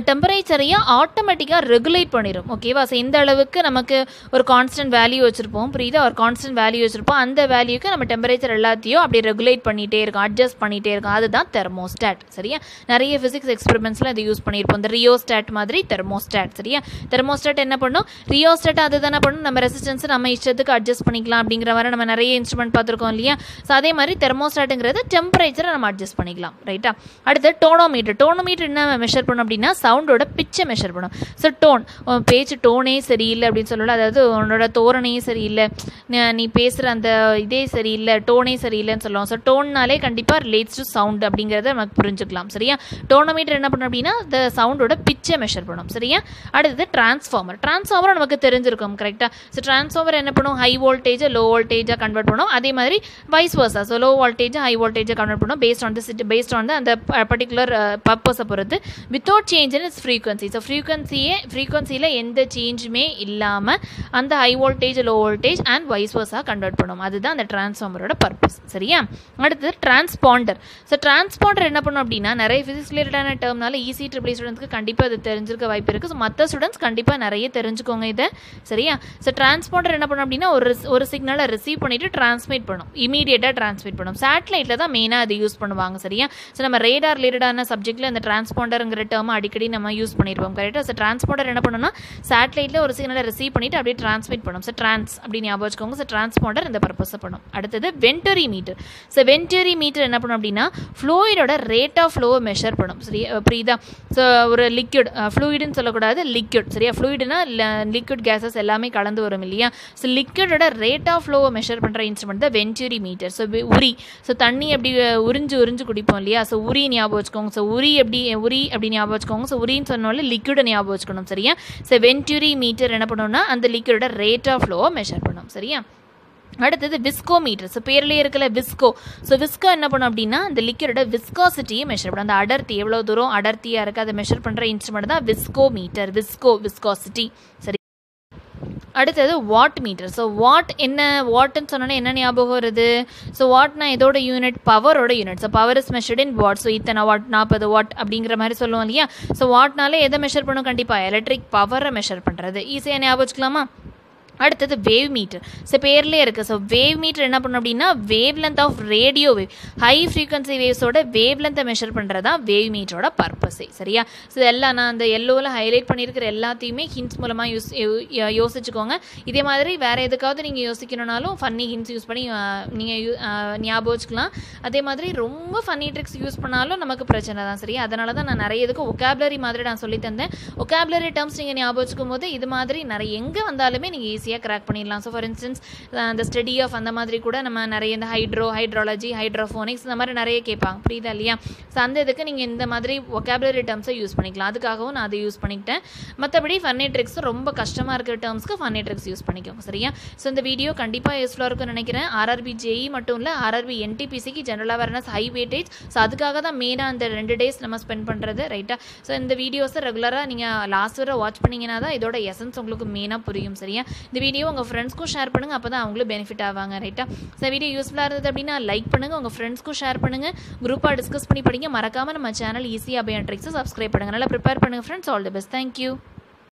டெம்பரேச்சரையும் ஆட்டோமேட்டிக்காக ரெகுலேட் பண்ணிடும். ஓகேவா. ஸோ இந்த அளவுக்கு நமக்கு ஒரு கான்ஸ்டன்ட் வேல்யூ வச்சுருப்போம், புரியுதா. ஒரு கான்ஸ்டன்ட் வேல்யூ வச்சுருப்போம், அந்த வேல்யூக்கு நம்ம டெம்பரேச்சர் எல்லாத்தையும் அப்படி ரெகுலேட் பண்ணிகிட்டே இருக்கும், அட்ஜஸ்ட் பண்ணிகிட்டே இருக்கும். அதுதான் தெர்மோஸ்டாட். சரியா. நிறைய ஃபிசிக்ஸ் எக்ஸ்பெரிமெண்ட்ஸில் அதை யூஸ் பண்ணியிருப்போம், இந்த ரியோஸ்டாட் மாதிரி தெர்மோஸ்டாட். சரியா. தெர்மோஸ்டாட் என்ன பண்ணும், ரியோஸ்டாட் அது தானே பண்ணும், நம்ம ரெசிஸ்டன்ஸை நம்ம இஷ்டத்துக்கு அட்ஜஸ்ட் பண்ணிக்கலாம் அப்படிங்கிற மாதிரி நம்ம நிறைய இன்ஸ்ட்ருமெண்ட் பார்த்துருக்கோம் இல்லையா. ஸோ அதே மாதிரி தெர்மோஸ்டாட்டுங்கிறது டெம்பரேச்சரை நம்ம அட்ஜஸ்ட் பண்ணிக்கலாம். ரைட்டா. அடுத்து டோனோமீட்டர். டோனோமீட்டர் என்ன மெஷர் பண்ணும் அப்படின்னா சவுண்டோட பிச்சை மெஷர் பண்ணும். ஸோ டோன், பேச்சு டோனே சரியில்லை அப்படின்னு சொல்லலாம். அதாவது உன்னோட தோரணையே சரியில்லை, நீ பேசுகிற அந்த இதே சரியில்லை, டோனே சரியில்லைன்னு சொல்லுவோம். ஸோ டோன்னாலே கண்டிப்பாக ரிலேட்ஸ் டு சவுண்ட் அப்படிங்கிறத நமக்கு புரிஞ்சுக்கலாம். சரியா. டோனோமீட்டர் என்ன பண்ணும் அப்படின்னா இந்த சவுண்டோட பிச்சை மெஷர் பண்ணும். சரியா. அடுத்தது டிரான்ஸ்ஃபார்மர். டிரான்ஸ்ஃபார்மர் நமக்கு தெரிஞ்சிருக்கும், கரெக்டாக. ஸோ டிரான்ஸ்ஃபார்மர் என்ன பண்ணும், ஹை வோல்டேஜை லோ வோல்டேஜாக கன்வெர்ட் பண்ணும். அதே மாதிரி வைஸ் வர்சா. ஸோ லோ வோல்டேஜை ஹை வோல்டேஜை கன்வெர்ட் பண்ணும் பேஸ்ட் ஆன் அந்த பர்டிகுலர் பர்பஸை பொறுத்து, without change in its frequency. So ஃப்ரீக்வன்சியில் எந்த சேஞ்சுமே இல்லாமல் அந்த high voltage low voltage and vice வர்ஸாக கன்வெர்ட் பண்ணும். அதுதான் அந்த டிரான்ஸ்ஃபார்மரோட பர்பஸ். சரியா. அடுத்தது டிரான்ஸ்பாண்டர். ஸோ டிரான்ஸ்பாண்டர் என்ன பண்ணும் அப்படின்னா நிறைய ஃபிசிக்ஸ் ரிலேட்டடான டேர்ம்னால EC EEE ஸ்டூடெண்ட்ஸ்க்கு கண்டிப்பாக அது தெரிஞ்சிருக்க வாய்ப்பு இருக்குது. ஸோ மற்ற ஸ்டூடெண்ட்ஸ் கண்டிப்பாக நிறைய தெரிஞ்சுக்கோங்க இதை. சரியா. ஸோ டிரான்ஸ்பாண்டர் என்ன பண்ணும் அப்படின்னா ஒரு சிக்னலை ரிசீவ் பண்ணிவிட்டு டிரான்ஸ்மிட் பண்ணும், இமீடியட்டாக டிரான்ஸ்மிட் பண்ணும். சேட்டலைட்டில் தான் மெயினாக அது யூஸ் பண்ணுவாங்க. சரியா. ஸோ நம்ம ரேடார் ரிலேட்டடான சப்ஜெக்ட்டில் இந்த டிரான்ஸ்பாண்டருங்கிற டேர்ம் அடிக்கடி நம்ம யூஸ் பண்ணியிருப்போம், கரெக்டாக. ஸோ டிரான்ஸ்பாண்டர் என்ன பண்ணணும்னா சேட்டலைட்டில் ஒரு சிக்னலை ரிசீவ் பண்ணிவிட்டு அப்படியே டிரான்ஸ்மிட் பண்ணும். ஸோ டிரான்ஸ் அப்படின்னு ஞாபகம் வச்சுக்கோங்க. ஸோ டிரான்ஸ்பாண்டர் இந்த பர்பஸை பண்ணும். அடுத்தது வென்டரி மீட்டர். ஸோ வென்டரி மீட்டர் என்ன பண்ணும் அப்படின்னா ஃப்ளூயிடோட ரேட் ஆஃப் ஃப்ளோவை மெஷர் பண்ணும். சரி, புரியுதா. ஸோ ஒரு லிக்விட், ஃப்ளூயிடுன்னு சொல்லக்கூடாது, லிக்விட். சரியா. ஃப்ளூயிடுனா லிக்விட் கேஸஸ் எல்லாமே கலந்து வரும் இல்லையா. ஸோ லிக்விடோட ரேட் ஆஃப் ஃப்ளோவை மெஷர் பண்ணுற இன்ஸ்ட்ருமெண்ட் தான் வென்டரி மீட்டர். ஸோ உரி. ஸோ தண்ணி எப்படி உறிஞ்சு குடிப்போம் இல்லையா. ஸோ உரி ஞாபகம் வச்சுக்கோங்க. ஸோ உரி அப்படி ஞாபகம் வச்சுக்கோங்க. ஸோ உரின்னு சொன்னாலும் லிக்விடை ஞாபகம் வச்சுக்கணும். சரியா. ஸோ வென்டரி மீட்டர் என்ன பண்ணணும்னா அந்த லிக்விடோட ரேட் ஆஃப் ஃப்ளோவை மெஷர் பண்ணும். சரியா. அடுத்தது விஸ்கோமீட்டர். ஸோ பேர்லேயே இருக்கல விஸ்கோ. ஸோ விஸ்கோ என்ன பண்ணும் அப்படின்னா இந்த லிக்விடோட விஸ்காசிட்டியை மெஷர் பண்ணும், அந்த அடர்த்தி எவ்வளோ தூரம் அடர்த்தியாக இருக்குது அதை மெஷர் பண்ணுற இன்ஸ்ட்ருமெண்ட் தான் விஸ்கோமீட்டர். விஸ்காசிட்டி. சரி. அடுத்தது வாட் மீட்டர். ஸோ வாட்னு சொன்னோன்னே என்ன ஞாபகம் வருது. ஸோ வாட்னா இதோட யூனிட் பவரோட unit. So power is measured in watt. So இத்தனை வாட் 40 வாட் அப்படிங்கிற மாதிரி சொல்லுவோம் இல்லையா. ஸோ வாட்னாலே எதை மெஷர் பண்ணும், கண்டிப்பாக எலக்ட்ரிக் பவரை மெஷர் பண்ணுறது. ஈஸியாக ஞாபகம் வச்சுக்கலாமா. அடுத்தது வேவ் மீட்டர். ஸோ பேர்லேயே இருக்குது. ஸோ வேவ் மீட்டர் என்ன பண்ணும் அப்படின்னா wavelength of radio wave, high frequency வேவ்ஸோட வேவ் லென்த்தை மெஷர் பண்ணுறது தான் வேவ் மீட்டரோட பர்பஸே. சரியா? ஸோ இதெல்லாம் நான் அந்த எல்லோவில் ஹைலைட் பண்ணியிருக்கிற எல்லாத்தையுமே ஹிண்ட்ஸ் மூலமாக யோசிச்சுக்கோங்க. இதே மாதிரி வேறு எதுக்காவது நீங்கள் யோசிக்கணுன்னாலும் ஃபன்னி ஹிண்ட்ஸ் யூஸ் பண்ணி நீங்கள் ஞாபகம் வச்சுக்கலாம். அதே மாதிரி ரொம்ப ஃபன்னி ட்ரிக்ஸ் யூஸ் பண்ணாலும் நமக்கு பிரச்சனை தான். சரியா? அதனால தான் நான் நிறைய இதுக்கு ஒகாபுலரி மாதிரி நான் சொல்லி தந்தேன். ஒகாபுலரி டேர்ம்ஸ் நீங்கள் ஞாபகம் வச்சுக்கும் போது இது மாதிரி நிறைய எங்கே வந்தாலுமே நீங்கள் ஈஸியாக கிராக் பண்ணிடலாம். ஸோ ஃபார் இன்ஸ்டன்ஸ் அந்த ஸ்டடி ஆஃப் அந்த மாதிரி கூட நம்ம நிறைய இந்த ஹைட்ராலஜி, ஹைட்ரோஃபோனிக்ஸ் இந்த மாதிரி நிறைய கேட்பாங்க. புரியுதா இல்லையா? ஸோ அந்த இதுக்கு நீங்கள் இந்த மாதிரி ஒகாபுலரி டேர்ம்ஸை யூஸ் பண்ணிக்கலாம். அதுக்காகவும் நான் அதை யூஸ் பண்ணிக்கிட்டேன். மற்றபடி ஃபன்னி ட்ரிக்ஸ் ரொம்ப கஷ்டமாக இருக்கிற டேர்ம்ஸ்க்கு ஃபன்னி ட்ரிக்ஸ் யூஸ் பண்ணிக்கோங்க. சரியா? ஸோ இந்த வீடியோ கண்டிப்பாக யூஸ்ஃபுல்லாக இருக்கும்னு நினைக்கிறேன். ஆர்ஆர்பி ஜேஇ மட்டும் இல்லை, ஆர்ஆர்பி என்டிபிசிக்கு general awareness, high weightage. So அதுக்காக தான் மெயினாக அந்த 2 days நம்ம ஸ்பெண்ட் பண்ணுறது. ரைட்டா? ஸோ இந்த வீடியோஸை ரெகுலராக நீங்கள் லாஸ்ட் வரை வாட்ச் பண்ணிங்கன்னா தான் இதோட எசன்ஸ் உங்களுக்கு மெயினாக புரியும். சரியா? இந்த வீடியோ உங்கள் ஃப்ரெண்ட்ஸ்க்கும் ஷேர் பண்ணுங்கள். அப்போ தான் அவங்களும் பெனிஃபிட் ஆவாங்க. ரைட்டா? ஸோ வீடியோ யூஸ்ஃபுல்லாக இருந்தது அப்படின்னா லைக் பண்ணுங்கள், உங்கள் ஃப்ரெண்ட்ஸ்க்கும் ஷேர் பண்ணுங்கள், குரூப்பாக டிஸ்கஸ் பண்ணி படிங்க. மறக்காமல் நம்ம சேனல் ஈஸி அபயம் ட்ரிக்ஸை சப்ஸ்கிரைப் பண்ணுங்கள். நல்லா ப்ரிப்பேர் பண்ணுங்கள் friends. All the best. Thank you.